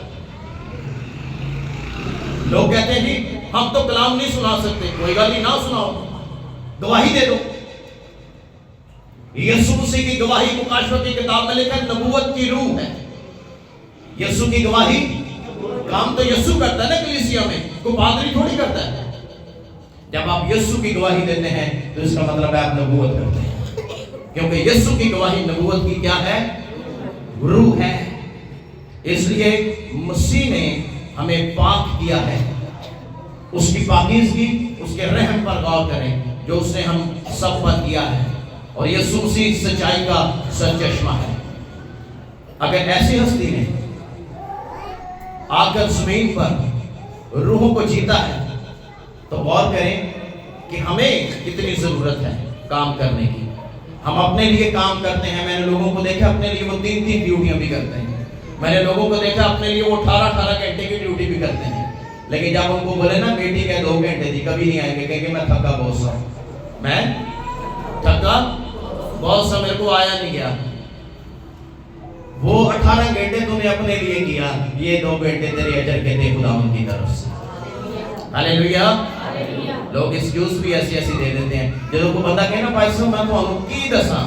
لوگ کہتے ہیں جی ہم تو کلام نہیں سنا سکتے. کوئی گل نہیں, نہ سناؤ, گواہی دے دو. یسوع مسیح کی گواہی مکاشفہ کی کتاب میں لکھا ہے نبوت کی روح ہے. یسوع کی گواہی, کام تو یسوع کرتا ہے نا کلیسیا میں, کوئی پادری تھوڑی کرتا ہے. جب آپ یسوع کی گواہی دیتے ہیں تو اس کا مطلب ہے آپ نبوت کرتے ہیں, کیونکہ یسوع کی گواہی نبوت کی کیا ہے؟ روح ہے. اس لیے مسیح نے ہمیں پاک کیا ہے. اس کی پاکیزگی, اس کے رحم پر غور کریں جو اس نے ہم سب پر کیا ہے. اور یسوع مسیح سچائی کا سرچشمہ ہے. اگر ایسی ہستی نے آ کر زمین پر روحوں کو جیتا ہے تو غور کریں کہ ہمیں کتنی ضرورت ہے کام کرنے کی. ہم اپنے لیے کام کرتے ہیں. میں نے لوگوں کو دیکھا اپنے لیے وہ 3 ڈیوٹیاں بھی کرتے ہیں. میں نے لوگوں کو دیکھا اپنے لیے وہ 18 گھنٹے کی ڈیوٹی بھی کرتے ہیں. لیکن جب ان کو بولے نا بیٹی کہ 2 گھنٹے دی, کبھی نہیں آئیں گے, کہیں گے میں تھکا بہت سا, میں تھکا بہت سا, میرے کو آیا نہیں گیا. وہ 18 گھنٹے تو نے اپنے لیے کیا, یہ 2 گھنٹے تیرے اجر کے دے خدا ان کی طرف سے. ہاللیلویا. لوگ ایکسکیوز بھی ایسی دے دیتے ہیں. جب کو بندہ کہے نا بھائی صاحب میں تمہیں کی دساں,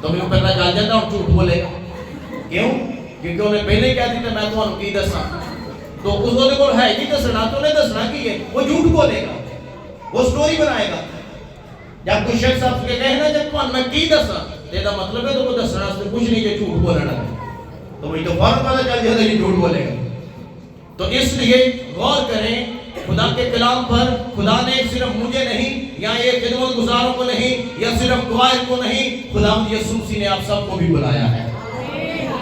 تو میں پتہ چل جاتا ہوں جھوٹ بولے گا. کیوں؟ کیونکہ انہیں پہلے کہہ دی تھی میں تمہیں کی دساں, تو اس وقت کو ہے نہیں دسنا, تو نے دسنا کی ہے, وہ جھوٹ بولے گا, وہ سٹوری بنائے گا. جب کوئی شخص آپ کے کہے نا جب تمہیں میں کی دساں, تو مطلب ہے تو وہ دسنا سے کچھ نہیں, کہ جھوٹ بولنا ہے, تو وہی تو فوراً پتہ چل جاتا ہے کہ جھوٹ بولے گا. تو اس لیے غور کریں خدا کے کلام پر. خدا نے صرف مجھے نہیں, یا یہ خدمت گزاروں کو نہیں, یا صرف گواہ کو نہیں, خدا یسوع مسیح نے آپ سب کو بھی بلایا ہے.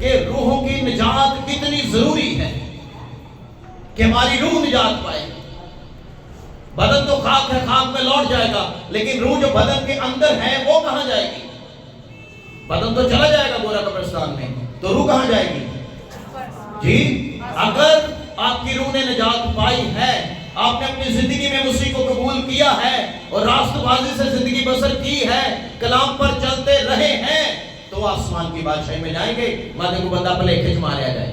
کہ روحوں کی نجات کتنی ضروری ہے کہ ہماری روح نجات پائے. بدن تو خاک ہے، خاک میں لوٹ جائے گا، لیکن روح جو بدن کے اندر ہے وہ کہاں جائے گی؟ بدن تو چلا جائے گا گورا قبرستان میں، تو روح کہاں جائے گی؟ جی، اگر آپ کی روح نے نجات پائی ہے، آپ نے اپنی زندگی میں مسیح کو قبول کیا ہے اور راست بازی سے زندگی بسر کی ہے، کلام پر چلتے رہے ہیں، تو آسمان کی بادشاہی میں جائیں گے. مادے کو بندہ پلے کھچ مارے آ جائے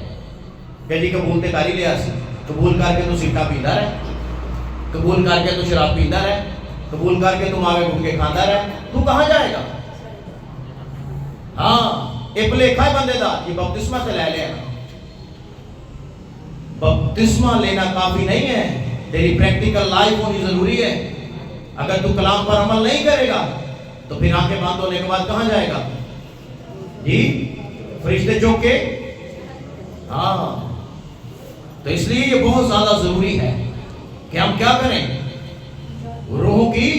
کہ جی قبول تے کاری لیا سی، قبول کر کے تو سیٹا پیندا رہے، قبول کر کے تو شراب پیندا رہے، قبول کر کے تو ماوے گھوم کے کھاندا رہے، تو کہاں جائے گا؟ ہاں، یہ بھلیکھا ہے بندے دا کہ بپتسمہ تے لے لیا. بپتسمہ لینا کافی نہیں ہے، تیری پریکٹیکل لائف ہونی ضروری ہے. اگر تو کلام پر عمل نہیں کرے گا تو پھر آنکھیں بند ہونے کے بعد کہاں جائے گا؟ جی، فرشتے چوک کے. ہاں، تو اس لیے یہ بہت زیادہ ضروری ہے کہ ہم کیا کریں؟ روح کی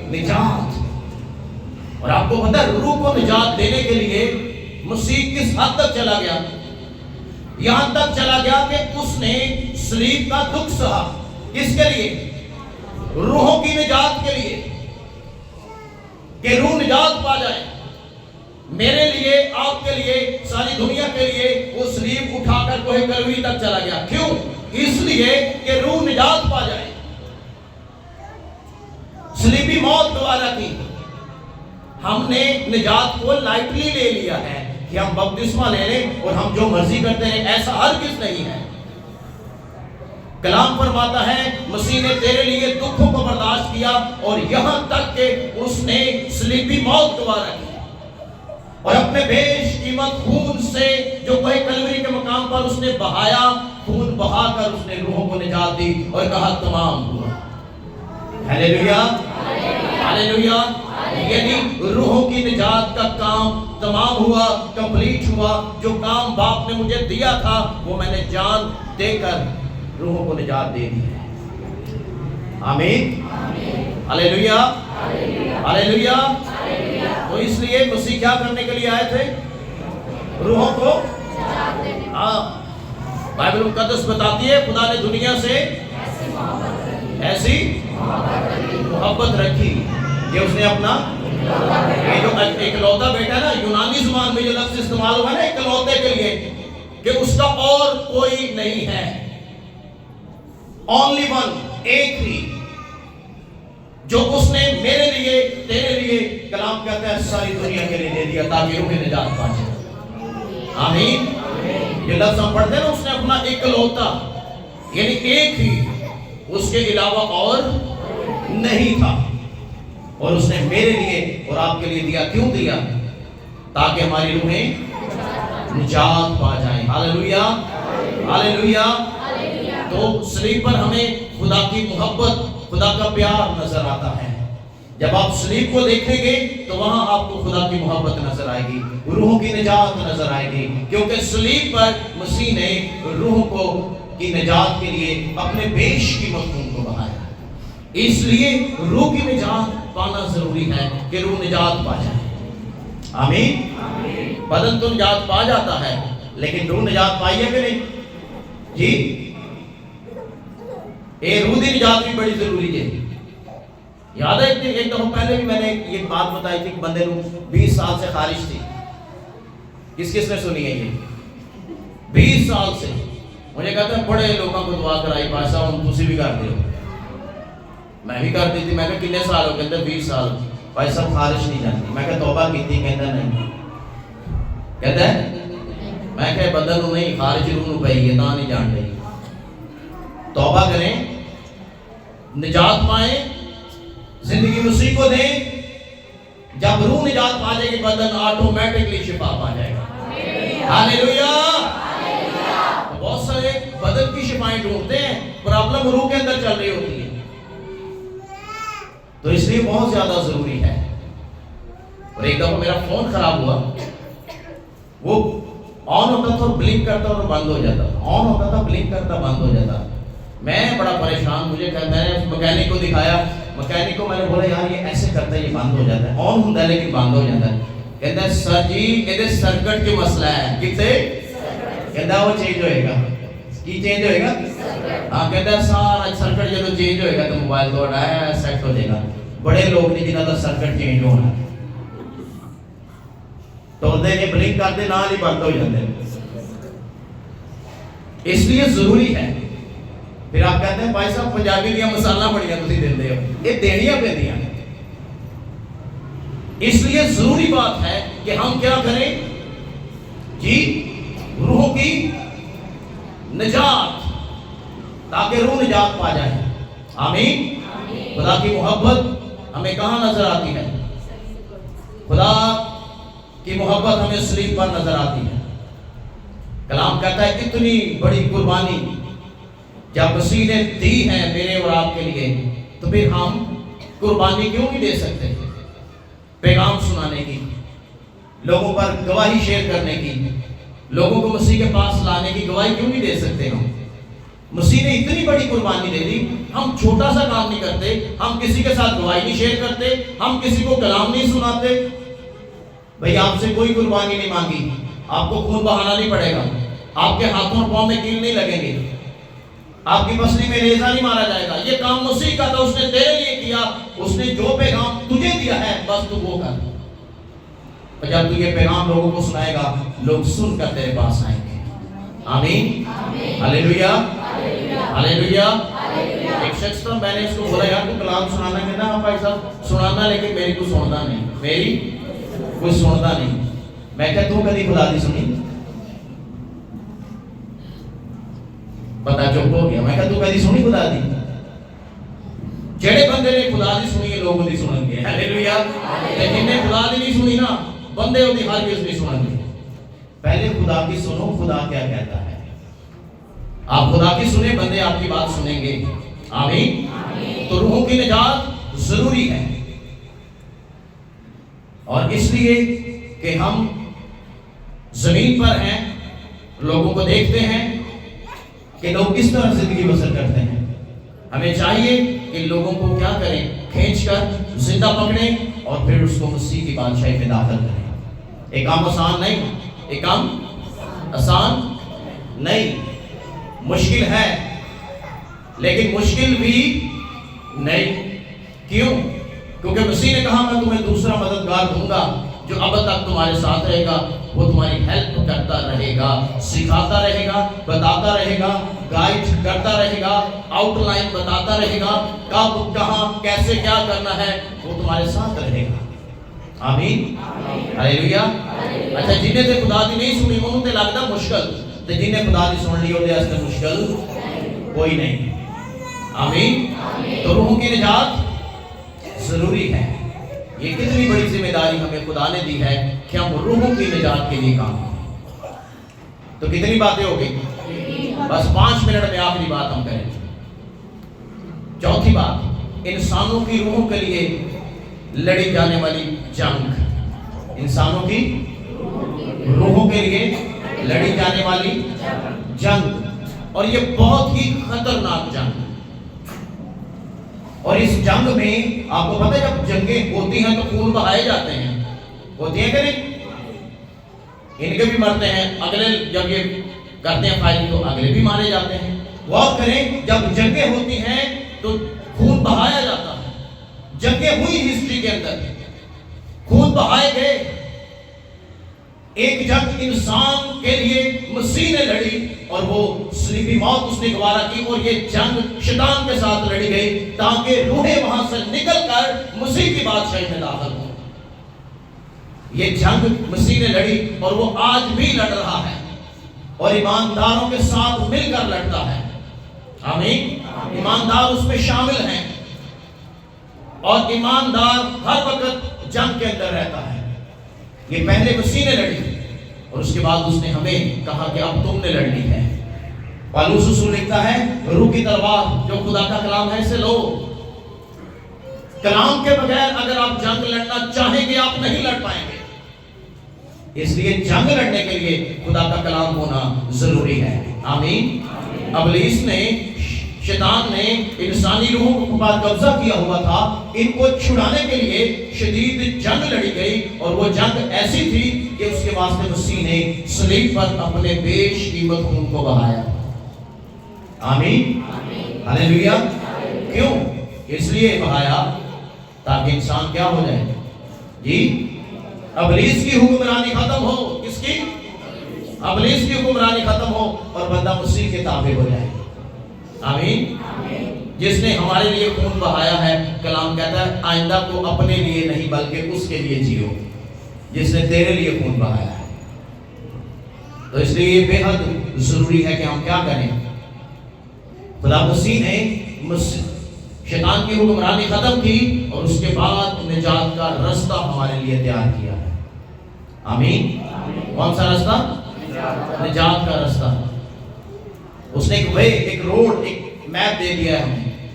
نجات. اور آپ کو پتہ ہے روح کو نجات دینے کے لیے مسیح کس حد تک چلا گیا؟ یہاں تک چلا گیا کہ اس نے صلیب کا دکھ سہا. کس کے لیے؟ روحوں کی نجات کے لیے، کہ روح نجات پا جائے. میرے لیے، آپ کے لیے، ساری دنیا کے لیے وہ صلیب اٹھا کر کوہ کلوری تک چلا گیا. کیوں؟ اس لیے کہ روح نجات پا جائے. صلیبی موت گوارا کی. ہم نے نجات کو لائٹلی لے لیا ہے کہ ہم بپتسمہ لے لیں اور ہم جو مرضی کرتے ہیں. ایسا ہرگز نہیں ہے. کلام فرماتا ہے مسیح نے تیرے لیے دکھوں کو برداشت کیا اور یہاں تک کہ اس نے صلیبی موت گوارا کی اور اپنے بیش قیمت خون سے جو کوہ کلوری کے مقام پر اس نے بہایا، خون بہا کر اس نے روحوں کو نجات دی اور کہا تمام ہوا. Hallelujah, hallelujah. یعنی روحوں کی نجات کا کام تمام ہوا، کمپلیٹ ہوا. جو کام باپ نے مجھے دیا تھا وہ میں نے جان دے کر روحوں کو نجات دے دی ہے. آمین، ہیلیلویا، ہیلیلویا. تو اس لیے مسیح کیا کرنے کے لیے آئے تھے؟ روحوں کو. بائبل مقدس بتاتی ہے خدا نے دنیا سے ایسی محبت رکھی کہ اس نے اپنا یہ جو اکلوتا بیٹا ہے نا، یونانی زبان میں جو لفظ استعمال ہوا ہے نا اکلوتے کے لیے، کہ اس کا اور کوئی نہیں ہے. only one، ایک ہی، جو اس نے میرے لیے، تیرے لیے، کلام کہتا ہے ساری دنیا کے لیے دے دیا تاکہ روح نجات پا جائے. آمین. یہ لفظ ہم پڑھتے ہیں نا، اس نے اپنا اکلوتا، یعنی ایک ہی، اس کے علاوہ اور نہیں تھا، اور اس نے میرے لیے اور آپ کے لیے دیا. کیوں دیا؟ تاکہ ہماری روحیں نجات پا جائیں. Hallelujah, hallelujah. تو صلیب پر ہمیں خدا کی محبت، خدا کا پیار نظر آتا ہے. جب آپ صلیب کو دیکھیں گے تو وہاں آپ کو خدا کی محبت نظر آئے گی، روحوں کی نجات نظر آئے گی، کیونکہ صلیب پر مسیح نے روح کو کی نجات کے لیے اپنے بیش قیمت خون کو بہایا. اس لیے روح کی نجات پانا ضروری ہے کہ روح نجات پا جائے. آمین. بدن تو نجات پا جاتا ہے لیکن روح نجات پائی ہے کہ نہیں؟ جی، روح کی نجات بھی بڑی ضروری ہے. یاد ہے ایک دفعہ پہلے بھی میں نے یہ بات بتائی تھی کہ بندے لوگ 20 سال سے خارج تھی. کس نے سنی ہے یہ؟ 20 سال سے. مجھے کہتے ہیں بڑے لوگوں کو دعا کرائی پاسا ہوں تسی بھی کر دیو. میں بھی کرتی تھی. میں کہا کتنے سال ہو؟ کہتے 20 سال. بھائی صاحب خارج نہیں جانتی. میں کہا توبہ کی تھی؟ کہتا نہیں. کہتا ہے میں کہ بدل نہیں خارج روح پہ یہ نہ نہیں جان رہی. توبہ کریں، نجات پائیں، زندگی مسیح کو دیں. جب روح نجات پا جائے گی بدن آٹومیٹکلی شفا پا جائے گا. ہاللویا. بہت سارے بدن کی شفائیں ڈھونڈتے ہیں، پرابلم روح کے اندر چل رہی ہوتی ہے. تو اس لیے بہت زیادہ ضروری ہے. اور ایک دفعہ میرا فون خراب ہوا، وہ آن ہوتا تھا اور بلنک کرتا اور بند ہو جاتا. آن ہوتا تھا، بلنک کرتا، بند ہو جاتا. میں بڑا پریشان. مجھے میں نے مکینک کو دکھایا. مکینک کو میں نے بولا یار یہ ایسے کرتا ہے، یہ بند ہو جاتا ہے. آن ہوتا ہے لیکن بند ہو جاتا ہے. کہتا ہے سر جی یہ سرکٹ جو مسئلہ ہے کتنے کہتا ہے وہ چینج ہوئے گا کی چینج ہوئے گا ہاں کہتا ہے سارا سرکٹ جب چینج ہوئے گا تو موبائل توڑا ہے سیٹ ہو جائے گا بڑے لوگ نہیں جنہوں کا سرکٹ چینج ہونا تو دے کے بلنک کرتے نہ ہی بند ہو جاتے ہیں اس لیے ضروری ہے پھر آپ کہتے ہیں بھائی صاحب پنجابی دیا مسالہ بڑیاں تسی دیندے ہو یہ دینیاں پیندیاں اس لیے ضروری بات ہے کہ ہم کیا کریں جی روح کی نجات تاکہ روح نجات پا جائے آمین خدا کی محبت ہمیں کہاں نظر آتی ہے خدا کی محبت ہمیں صلیب پر نظر آتی ہے کلام کہتا ہے اتنی بڑی قربانی جب مسیح نے دی ہے میرے اور آپ کے لیے تو پھر ہم قربانی کیوں نہیں دے سکتے پیغام سنانے کی لوگوں پر گواہی شیئر کرنے کی لوگوں کو مسیح کے پاس لانے کی گواہی کیوں نہیں دے سکتے ہم مسیح نے اتنی بڑی قربانی دے دی ہم چھوٹا سا کام نہیں کرتے ہم کسی کے ساتھ گواہی نہیں شیئر کرتے ہم کسی کو کلام نہیں سناتے بھئی آپ سے کوئی قربانی نہیں مانگی آپ کو خون بہانا نہیں پڑے گا آپ کے ہاتھوں اور پاؤں میں کیل نہیں لگیں گے آپ کی پسلی میں ریزہ نہیں مارا جائے گا یہ کام مسیح کا تھا اس نے تیرے لیے کیا اس نے جو پیغام تجھے دیا ہے بس تو وہ کر اور جب تو یہ پیغام لوگوں کو سنائے گا لوگ سن کر تیرے پاس آئیں گے آمین ہلیلویا ہلیلویا ایک شخص تھا میں نے اس کو بولا یار تو کلام سنانا کہنا ہاں بھائی صاحب سنانا لیکن میری کو سننا نہیں میری کوئی سننا نہیں میں کہتا ہوں کدی خدا دی سنی پتا چپ ہو گیا میں کہتا ہوں کدی سنی خدا دی جڑے بندے نے خدا دی سنی لوگوں دی سنن گے ہلیلویا لیکن نے خدا دی نہیں سنی نا بندے ہوتی ہر کس نہیں سنن گے پہلے خدا کی سنو خدا کیا کہتا ہے آپ خدا کی سنیں بندے آپ کی بات سنیں گے آمین تو روحوں کی نجات ضروری ہے اور اس لیے کہ ہم زمین پر ہیں لوگوں کو دیکھتے ہیں کہ لوگ کس طرح زندگی بسر کرتے ہیں ہمیں چاہیے کہ لوگوں کو کیا کریں کھینچ کر زندہ پکڑیں اور پھر اس کو مسیح کی بادشاہی میں داخل کریں ایک کام آسان نہیں ایک کام آسان نہیں مشکل ہے لیکن مشکل بھی نہیں کیوں کیونکہ مسیح نے کہا میں تمہیں دوسرا مددگار دوں گا جو اب تک تمہارے ساتھ رہے گا وہ تمہاری ہیلپ کرتا رہے گا سکھاتا رہے گا بتاتا رہے گا گائیڈ کرتا رہے گا آؤٹ لائن بتاتا رہے گا کب کہاں کیسے کیا کرنا ہے وہ تمہارے ساتھ رہے گا آمین ہلیلویا اچھا جنہیں تے خدا دی نہیں سنی انہوں تے لگتا مشکل تے جنہیں خدا دی سن لی ہوتے اس تے مشکل کوئی نہیں آمین تو روحوں کی نجات ضروری ہے یہ کتنی بڑی ذمہ داری ہمیں خدا نے دی ہے کہ ہم روحوں کی نجات کے لیے کام کریں تو کتنی باتیں ہو گئی بس 5 منٹ میں آخری بات ہم کریں چوتھی بات انسانوں کی روحوں کے لیے لڑی جانے والی جنگ انسانوں کی روحوں کے لیے لڑی جانے والی جنگ اور یہ بہت ہی خطرناک جنگ اور اس جنگ میں آپ کو پتہ ہے جب جنگیں ہوتی ہیں تو خون بہائے جاتے ہیں ہوتی ہیں کہ نہیں ان کے بھی مرتے ہیں اگلے جب یہ کرتے ہیں فائرنگ تو اگلے بھی مارے جاتے ہیں غور کریں جب جنگیں ہوتی ہیں تو خون بہایا جاتا ہے جنگیں ہوئی ہسٹری کے اندر خون بہائے گئے ایک جنگ انسان کے لیے مسیح نے لڑی اور وہ صلیبی موت اس نے گوارا کی اور یہ جنگ شیطان کے ساتھ لڑی گئی تاکہ روحیں وہاں سے نکل کر مسیح کی بادشاہی میں داخل ہوں یہ جنگ مسیح نے لڑی اور وہ آج بھی لڑ رہا ہے اور ایمانداروں کے ساتھ مل کر لڑتا ہے آمین ایماندار اس میں شامل ہیں اور ایماندار ہر وقت جنگ کے اندر رہتا ہے یہ پہلے مسیح نے لڑی اور اس کے بعد اس نے ہمیں کہا کہ اب تم نے لڑنی ہے پالوس رسول لکھتا ہے روح کی تلوار جو خدا کا کلام ہے اسے لو کلام کے بغیر اگر آپ جنگ لڑنا چاہیں گے آپ نہیں لڑ پائیں گے اس لیے جنگ لڑنے کے لیے خدا کا کلام ہونا ضروری ہے آمین ابلیس نے شیطان نے انسانی روحوں کو بعد قبضہ کیا ہوا تھا، ان کو چھڑانے کے لیے شدید جنگ لڑی گئی، اور وہ جنگ ایسی تھی کہ اس کے واسطے مسیح نے صلیب پر اپنے بیش قیمت خون کو بہایا۔ آمین، ہاللیلویا۔ کیوں؟ اس لیے بہایا تاکہ انسان کیا ہو جائے جی، ابلیس کی حکمرانی ختم ہو۔ کس کی؟ ابلیس کی حکمرانی ختم ہو اور بندہ مسیح کے تابع ہو جائے۔ آمین۔ جس نے ہمارے لیے خون بہایا ہے، کلام کہتا ہے آئندہ کو اپنے لیے نہیں بلکہ اس کے لیے جیو، جس نے تیرے لیے خون بہایا ہے۔ تو اس لیے یہ بے حد ضروری ہے کہ ہم کیا کریں۔ خدا مسیح نے شیطان کی حکمرانی ختم کی اور اس کے بعد نجات کا رستہ ہمارے لیے تیار کیا ہے۔ آمین۔ کون سا رستہ؟ نجات کا رستہ۔ اس نے ایک روڈ، ایک میپ دے دیا ہے ہمیں،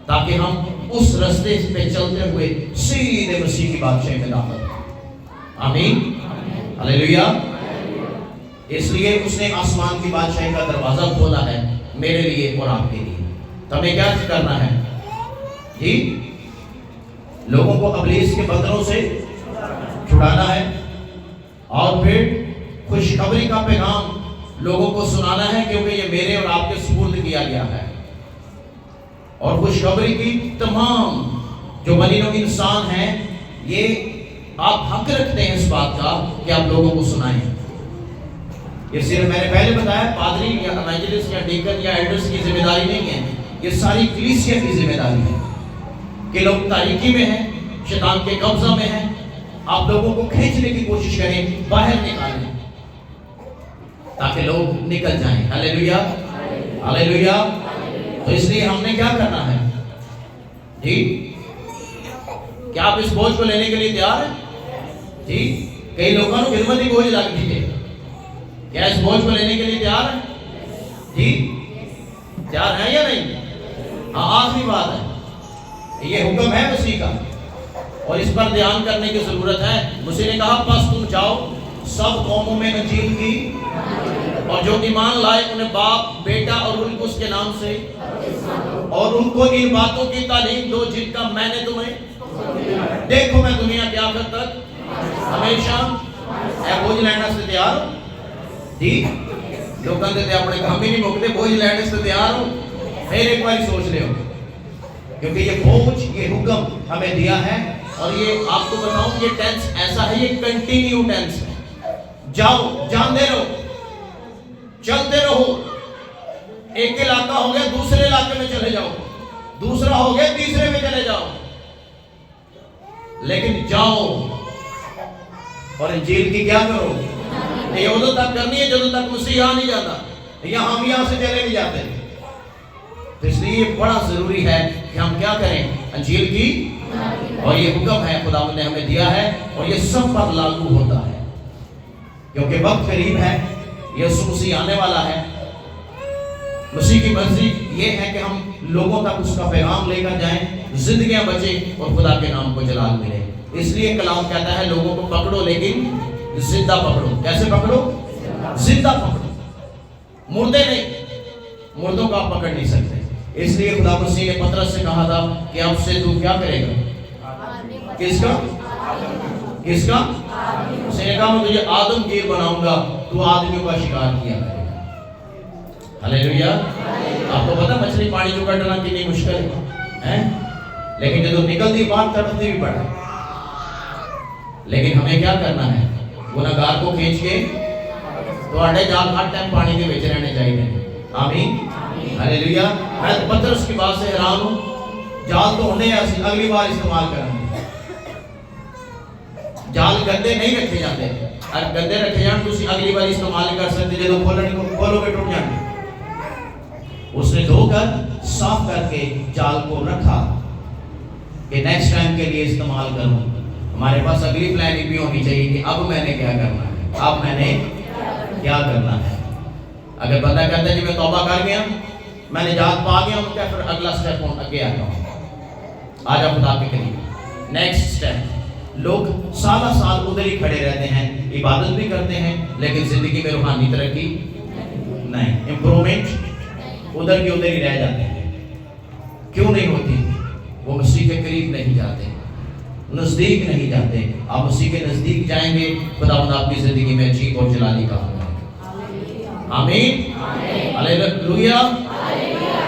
تاکہ ہم اس رستے پہ چلتے ہوئے سیدھے مسیح کی بادشاہی میں داخل ہوں۔ آمین، ہاللیلویا۔ اس لیے اس نے آسمان کی بادشاہی کا دروازہ کھولا ہے میرے لیے اور آپ کے لیے۔ تو ہمیں کیا کرنا ہے جی؟ لوگوں کو ابلیس کے بندروں سے چھڑانا ہے، اور پھر خوشخبری کا پیغام لوگوں کو سنانا ہے، کیونکہ یہ میرے اور آپ کے سپرد کیا گیا ہے۔ اور خوشخبری کی تمام جو بنی نوع انسان ہیں، یہ آپ حق رکھتے ہیں اس بات کا کہ آپ لوگوں کو سنائیں۔ یہ صرف میں نے پہلے بتایا پادری یا ایونجلسٹ یا ڈیکن یا ایلڈرز کی ذمہ داری نہیں ہے، یہ ساری کلیسیا کی ذمہ داری ہے کہ لوگ تاریکی میں ہیں، شیطان کے قبضہ میں ہیں۔ آپ لوگوں کو کھینچنے کی کوشش کریں، باہر نکالیں تاکہ لوگ نکل جائیں۔ ہاللیلویا، ہاللیلویا۔ تو اس لیے ہم نے کیا کرنا ہے جی؟ کیا آپ اس بوجھ کو لینے کے لیے تیار ہیں جی؟ کئی لوگوں کو خدمت ہی بوجھ لگ دیجیے، کیا اس بوجھ کو لینے کے لیے تیار ہیں جی؟ تیار ہیں یا نہیں؟ ہاں، آخری بات ہے، یہ حکم ہے مسیح کا اور اس پر دھیان کرنے کی ضرورت ہے۔ مسیح نے کہا پس تم جاؤ سب قوموں میں انجیل کی، اور جو ایمان لائے انہیں باپ، بیٹا اور روح القدس کے نام سے، اور ان کو ان باتوں کی تعلیم دو جن کا میں نے تمہیں دیکھو میں دنیا کے آخر تک ہمیشہ۔ اے بوجھ لینا سے تیار ہو جی؟ لوگ کہتے تھے اپنے کام ہی نہیں موقتے، بوجھ لینے سے تیار ہو؟ پھر ایک بار سوچ لے ہو، کیونکہ یہ بوجھ، یہ حکم ہمیں دیا ہے، اور یہ آپ کو بتاؤں یہ ٹینس ایسا ہے، یہ کنٹینیو ٹینس ہے۔ جاؤ، جانتے رہو، چلتے رہو۔ ایک علاقہ ہو گیا دوسرے علاقے میں چلے جاؤ، دوسرا ہو گیا تیسرے میں چلے جاؤ، لیکن جاؤ اور انجیل کی کیا کرو؟ یہ ادھر تک کرنی ہے جدوں تک مسیح آ نہیں جاتا، یہاں ہم یہاں سے چلے نہیں جاتے۔ تو اس لیے یہ بڑا ضروری ہے کہ ہم کیا کریں؟ انجیل کی، اور یہ حکم ہے خدا نے ہمیں دیا ہے، اور یہ سب پر لاگو ہوتا ہے، کیونکہ وقت قریب ہے، یسوع مسیح آنے والا ہے۔ مسیح کی مرضی یہ ہے کہ ہم لوگوں تک اس کا پیغام لے کر جائیں، زندگیاں بچیں اور خدا کے نام کو جلال ملے۔ اس لیے کلام کہتا ہے لوگوں کو پکڑو لیکن زندہ پکڑو۔ کیسے پکڑو؟ زندہ پکڑو، مردے نہیں، مردوں کو آپ پکڑ نہیں سکتے۔ اس لیے خدا مسیح نے پترس سے کہا تھا کہ اب سے تو کیا کرے گا؟ کس کا؟ کس کا؟ اس نے کہا میں تجھے آدم گیر بناؤں گا، تو آدمیوں کا شکار کیا کرے گا۔ ہاللیلویا۔ آپ کو پتا مچھلی پانی جو کٹنا کتنی مشکل ہے، لیکن جب نکلتی بات تڑپتی بھی پڑا، لیکن ہمیں کیا کرنا ہے؟ گنہگار کو کھینچ کے تو اڈے جال ہر ٹائم پانی کے بیچ رہنے چاہیے۔ آمین، ہاللیلویا۔ میں پترس کی بات سے حیران ہوں، جال تو ہونے ہیں، اگلی بار استعمال کریں۔ جال گندے نہیں رکھے جاتے، اگر گندے رکھے جان تو اسی اگلی بار استعمال کر سکتے، جب کھولو گے ٹوٹ جائیں گے۔ اس نے دھو کر صاف کر کے جال کو رکھا کہ نیکسٹ ٹائم کے لیے استعمال کروں۔ ہمارے پاس اگلی پلاننگ بھی ہونی چاہیے کہ اب میں نے کیا کرنا ہے، اب میں نے کیا کرنا ہے۔ اگر بندہ کہتا ہے کہ میں توبہ کر گیا، میں نجات پا گیا ہوں، کیا پھر اگلا سٹیپ آگے آتا ہوں، آجا خدا کے قریب۔ نیکسٹ سٹیپ، لوگ سالہ سال ادھر ہی کھڑے رہتے ہیں، عبادت بھی کرتے ہیں لیکن زندگی میں روحانی ترقی نہیں، امپرومنٹ ادھر کے ادھر ہی رہ جاتے ہیں. کیوں نہیں ہوتی؟ وہ مسیح کے قریب نہیں جاتے, نزدیک نہیں جاتے. آپ مسیح کے نزدیک جائیں گے, خداوند آپ کی زندگی میں عجیب اور جلالی کام کرے گا. آمین, ہلیلویا.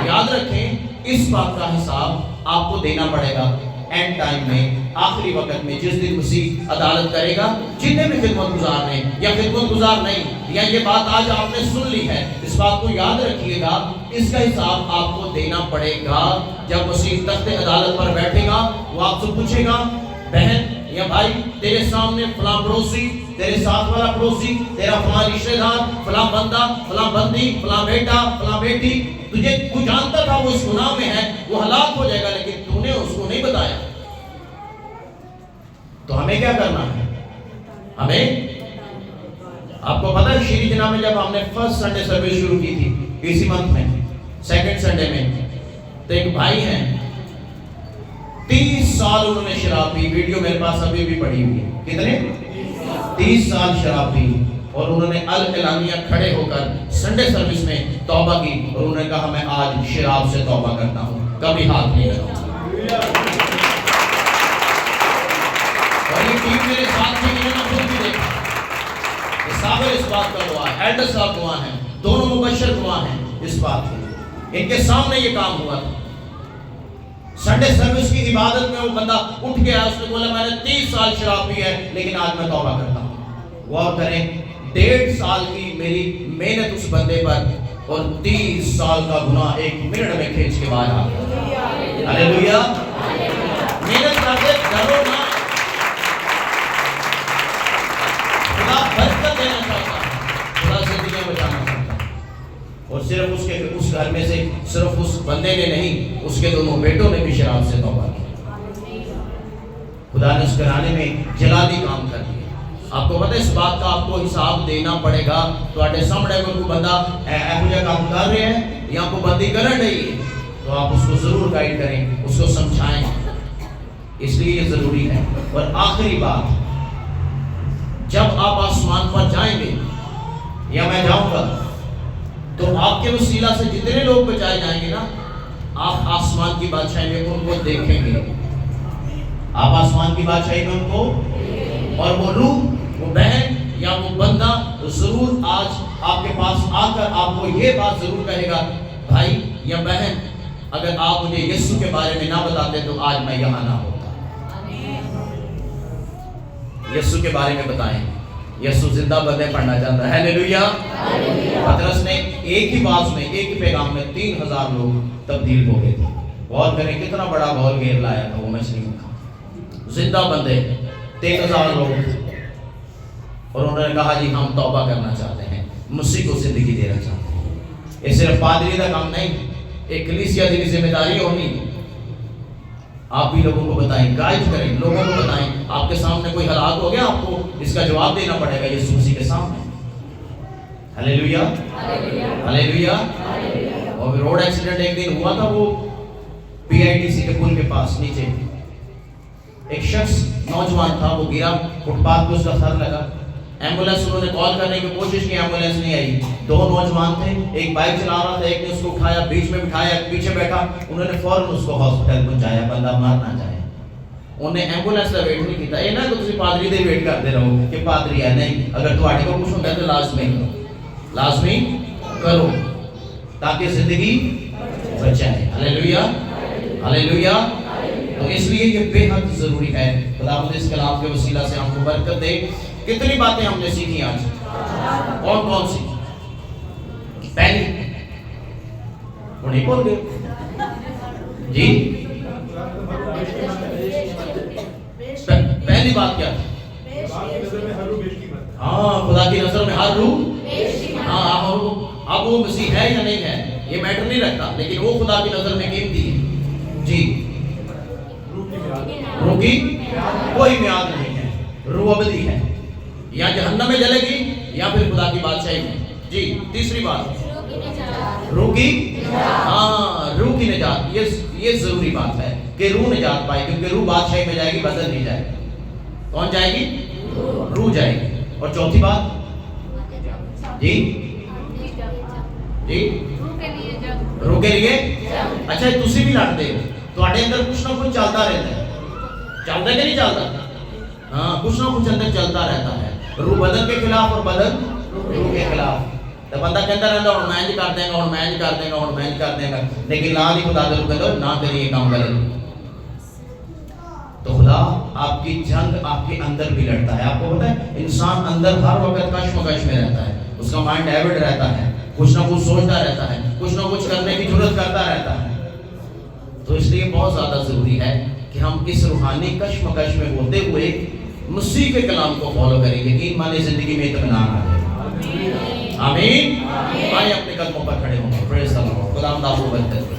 یاد رکھیں اس بات کا حساب آپ کو دینا پڑے گا اینڈ ٹائم میں, آخری وقت میں, جس دن مسیح عدالت کرے گا. جتنے بھی خدمت گزار ہیں یا خدمت گزار نہیں, یا یہ بات آج آپ نے سن لی ہے, اس بات کو یاد رکھیے گا, اس کا حساب آپ کو دینا پڑے گا. جب مسیح تخت عدالت پر بیٹھے گا, وہ آپ سے پوچھے گا, بہن یا بھائی, تیرے سامنے فلاں پڑوسی, تیرے ساتھ والا پڑوسی, تیرا فلاں رشتہ دار, فلاں بندہ, فلاں بندی, فلاں بیٹا, فلاں بیٹی, تجھے تو جانتا تھا وہ اس گناہ میں ہے, وہ ہلاک ہو جائے گا, لیکن تو نے اس کو نہیں بتایا. تو ہمیں کیا کرنا ہے؟ ہمیں, آپ کو پتا ہے شیری جناب میں جب ہم نے فرسٹ سنڈے سروس شروع کی تھی اسی منتھ میں, سیکنڈ سنڈے میں, تو ایک بھائی ہیں 30 سال انہوں نے شراب پی. ویڈیو میرے پاس ابھی بھی پڑی ہوئی ہے. کتنے؟ 30 سال شراب پی, اور انہوں نے اعلانیہ کھڑے ہو کر سنڈے سروس میں توبہ کی, اور انہوں نے کہا میں آج شراب سے توبہ کرتا ہوں, کبھی ہاتھ نہیں لگاؤں. اور یہ ٹیم میرے ساتھ تھی, انہوں نے خود بھی دیکھا. صابر اس بات کا گواہ ہے, ایلڈر صاحب گواہ ہیں, دونوں مبشر گواہ ہیں اس بات کے. ان کے سامنے یہ کام ہوا تھا. سنڈے سروس کی عبادت میں وہ بندہ اٹھ گیا, اس نے بولا میں نے 30 سال شراب پی ہے, لیکن آج میں توبہ کرتا ہوں. غور کریں, 1.5 سال کی میری محنت اس بندے پر, اور 30 سال کا گناہ 1 منٹ میں کھینچ کے باہر آ گیا. ہلیلویا. محنت کرتے ڈرو نہ, خدا برکت دینا چاہتا ہے, خدا زندگیاں بچانا چاہتا ہے. اور صرف اس گھر میں سے صرف اس بندے نے نہیں, اس کے دونوں بیٹوں نے بھی شراب سے توبہ کی. خدا نے اس گھرانے میں جلالی کام کر دیا. آپ کو پتہ ہے اس بات کا آپ کو حساب دینا پڑے گا. تواڈے سامنے کوئی بندہ ایہو جہا کام کر رہے ہیں یا کوئی بندی کر رہی ہے, تو آپ اس کو ضرور گائیڈ کریں, اس کو سمجھائیں, اس لیے یہ ضروری ہے. اور آخری بات, جب آپ آسمان پر جائیں گے یا میں جاؤں گا, تو آپ کے وسیلہ سے جتنے لوگ بچائے جائیں گے نا, آپ آسمان کی بادشاہی میں ان کو دیکھیں گے. آپ آسمان کی بادشاہی میں ان کو, اور وہ روح, وہ بہن یا وہ بندہ ضرور آج آپ کے پاس آ کر آپ کو یہ بات ضرور کہے گا, بھائی یا بہن, اگر آپ مجھے یسوع کے بارے میں نہ بتاتے تو آج میں یہاں نہ ہوتا. یسوع کے بارے میں بتائیں. یسوع زندہ بندے پڑھنا چاہتا ہے. ہلیلویا. پطرس نے ایک ہی باز میں, ایک ہی پیغام میں 3000 لوگ تبدیل ہو گئے تھے. غور کریں کتنا بڑا گھول گھیر لایا تھا وہ مچھلی کا. زندہ بندے 3000 لوگ, اور انہوں نے کہا جی ہم توبہ کرنا چاہتے ہیں, مسیح کو زندگی دینا چاہتے ہیں. یہ صرف پادری کا کام نہیں, ایک کلیسیا کی ذمہ داری ہونی. آپ بھی لوگوں کو بتائیں, گائیڈ کریں, لوگوں کو بتائیں. آپ کے سامنے کوئی ہلاک ہو گیا, آپ کو اس کا جواب دینا پڑے گا یسوع مسیح کے سامنے. ہلیلویا, ہلیلویا. اور روڈ ایکسیڈنٹ ایک دن ہوا تھا, وہ PITC کے پل کے پاس نیچے ایک شخص نوجوان تھا, وہ گرا, فٹ پاتھ پہ اس کا سر لگا. ایمبولینس انہوں نے کال کرنے کی کوشش کی, ایمبولینس نہیں آئی. 2 نوجوان تھے, ایک بائک چلا رہا تھا, ایک نے اس کو اٹھایا, بیچ میں بٹھایا, پیچھے بیٹھا, انہوں نے فوراً اس کو ہاسپٹل پہنچایا. بندہ مار نہ جائے. انہوں نے ایمبولینس کا ویٹ نہیں کیتا. یہ نہ کہ تسی پادری دے ویٹ کرتے رہو کہ پادری ہے, نہیں. اگر تواڈے کو کچھ ہوندا تو لازمی کرو, لازمی کرو, تاکہ زندگی بچائے. ہلیلویا, ہلیلویا. تو اس لیے یہ بے حد ضروری ہے. خداوند اس کلام کے وسیلہ سے ہم کو برکت دے. کتنی باتیں ہم نے سیکھی آج, اور کون سی؟ پہلی وہ نہیں بول گئے جی. پہلی بات کیا تھی؟ ہاں, خدا کی نظر میں ہر روح, ہاں, اب وہ مسیح ہے یا نہیں ہے یہ میٹر نہیں رکھتا, لیکن وہ خدا کی نظر میں قیمتی ہے جی. روح کی کوئی میعاد نہیں ہے, روح ابدی ہے, یا جہنم میں جلے گی یا پھر خدا کی بادشاہی میں جی. تیسری بات روح کی, ہاں, روح کی نجات. یہ ضروری بات ہے کہ روح نجات پائے, کیونکہ روح بادشاہی میں جائے گی, بدل نہیں جائے گی. کون جائے گی؟ روح جائے گی. اور چوتھی بات جی, جی, روح کے لیے اچھا تسی بھی لڑتے ہو تواڈے اندر کچھ نہ کچھ چلتا رہتا ہے چلتا کہ نہیں چلتا ہاں کچھ نہ کچھ اندر چلتا رہتا ہے روح بدن کے خلاف اور بدن روح کے خلاف تو بندہ کہتا رہتا ہوں میں کر دیں گا میں کر دیں گا میں کر دیں گا لیکن لا نہیں خدا دے کہتا نہ کریے کام کرے تو خدا آپ کی جنگ آپ کے اندر بھی لڑتا ہے آپ کو پتہ ہے انسان اندر ہر وقت کشمکش میں رہتا ہے اس کا مائنڈ ڈائیورٹ رہتا ہے کچھ نہ کچھ سوچتا رہتا ہے کچھ نہ کچھ کرنے کی ضرورت کرتا رہتا ہے تو اس لیے بہت زیادہ ضروری ہے کہ ہم اس روحانی کشمکش میں ہوتے ہوئے مسیح کے کلام کو فالو کریں یقین مانے زندگی میں اطمینان آ جائے آمین آئے اپنے قدموں پر کھڑے ہوں گے خدا ہم آپ کو برکت دے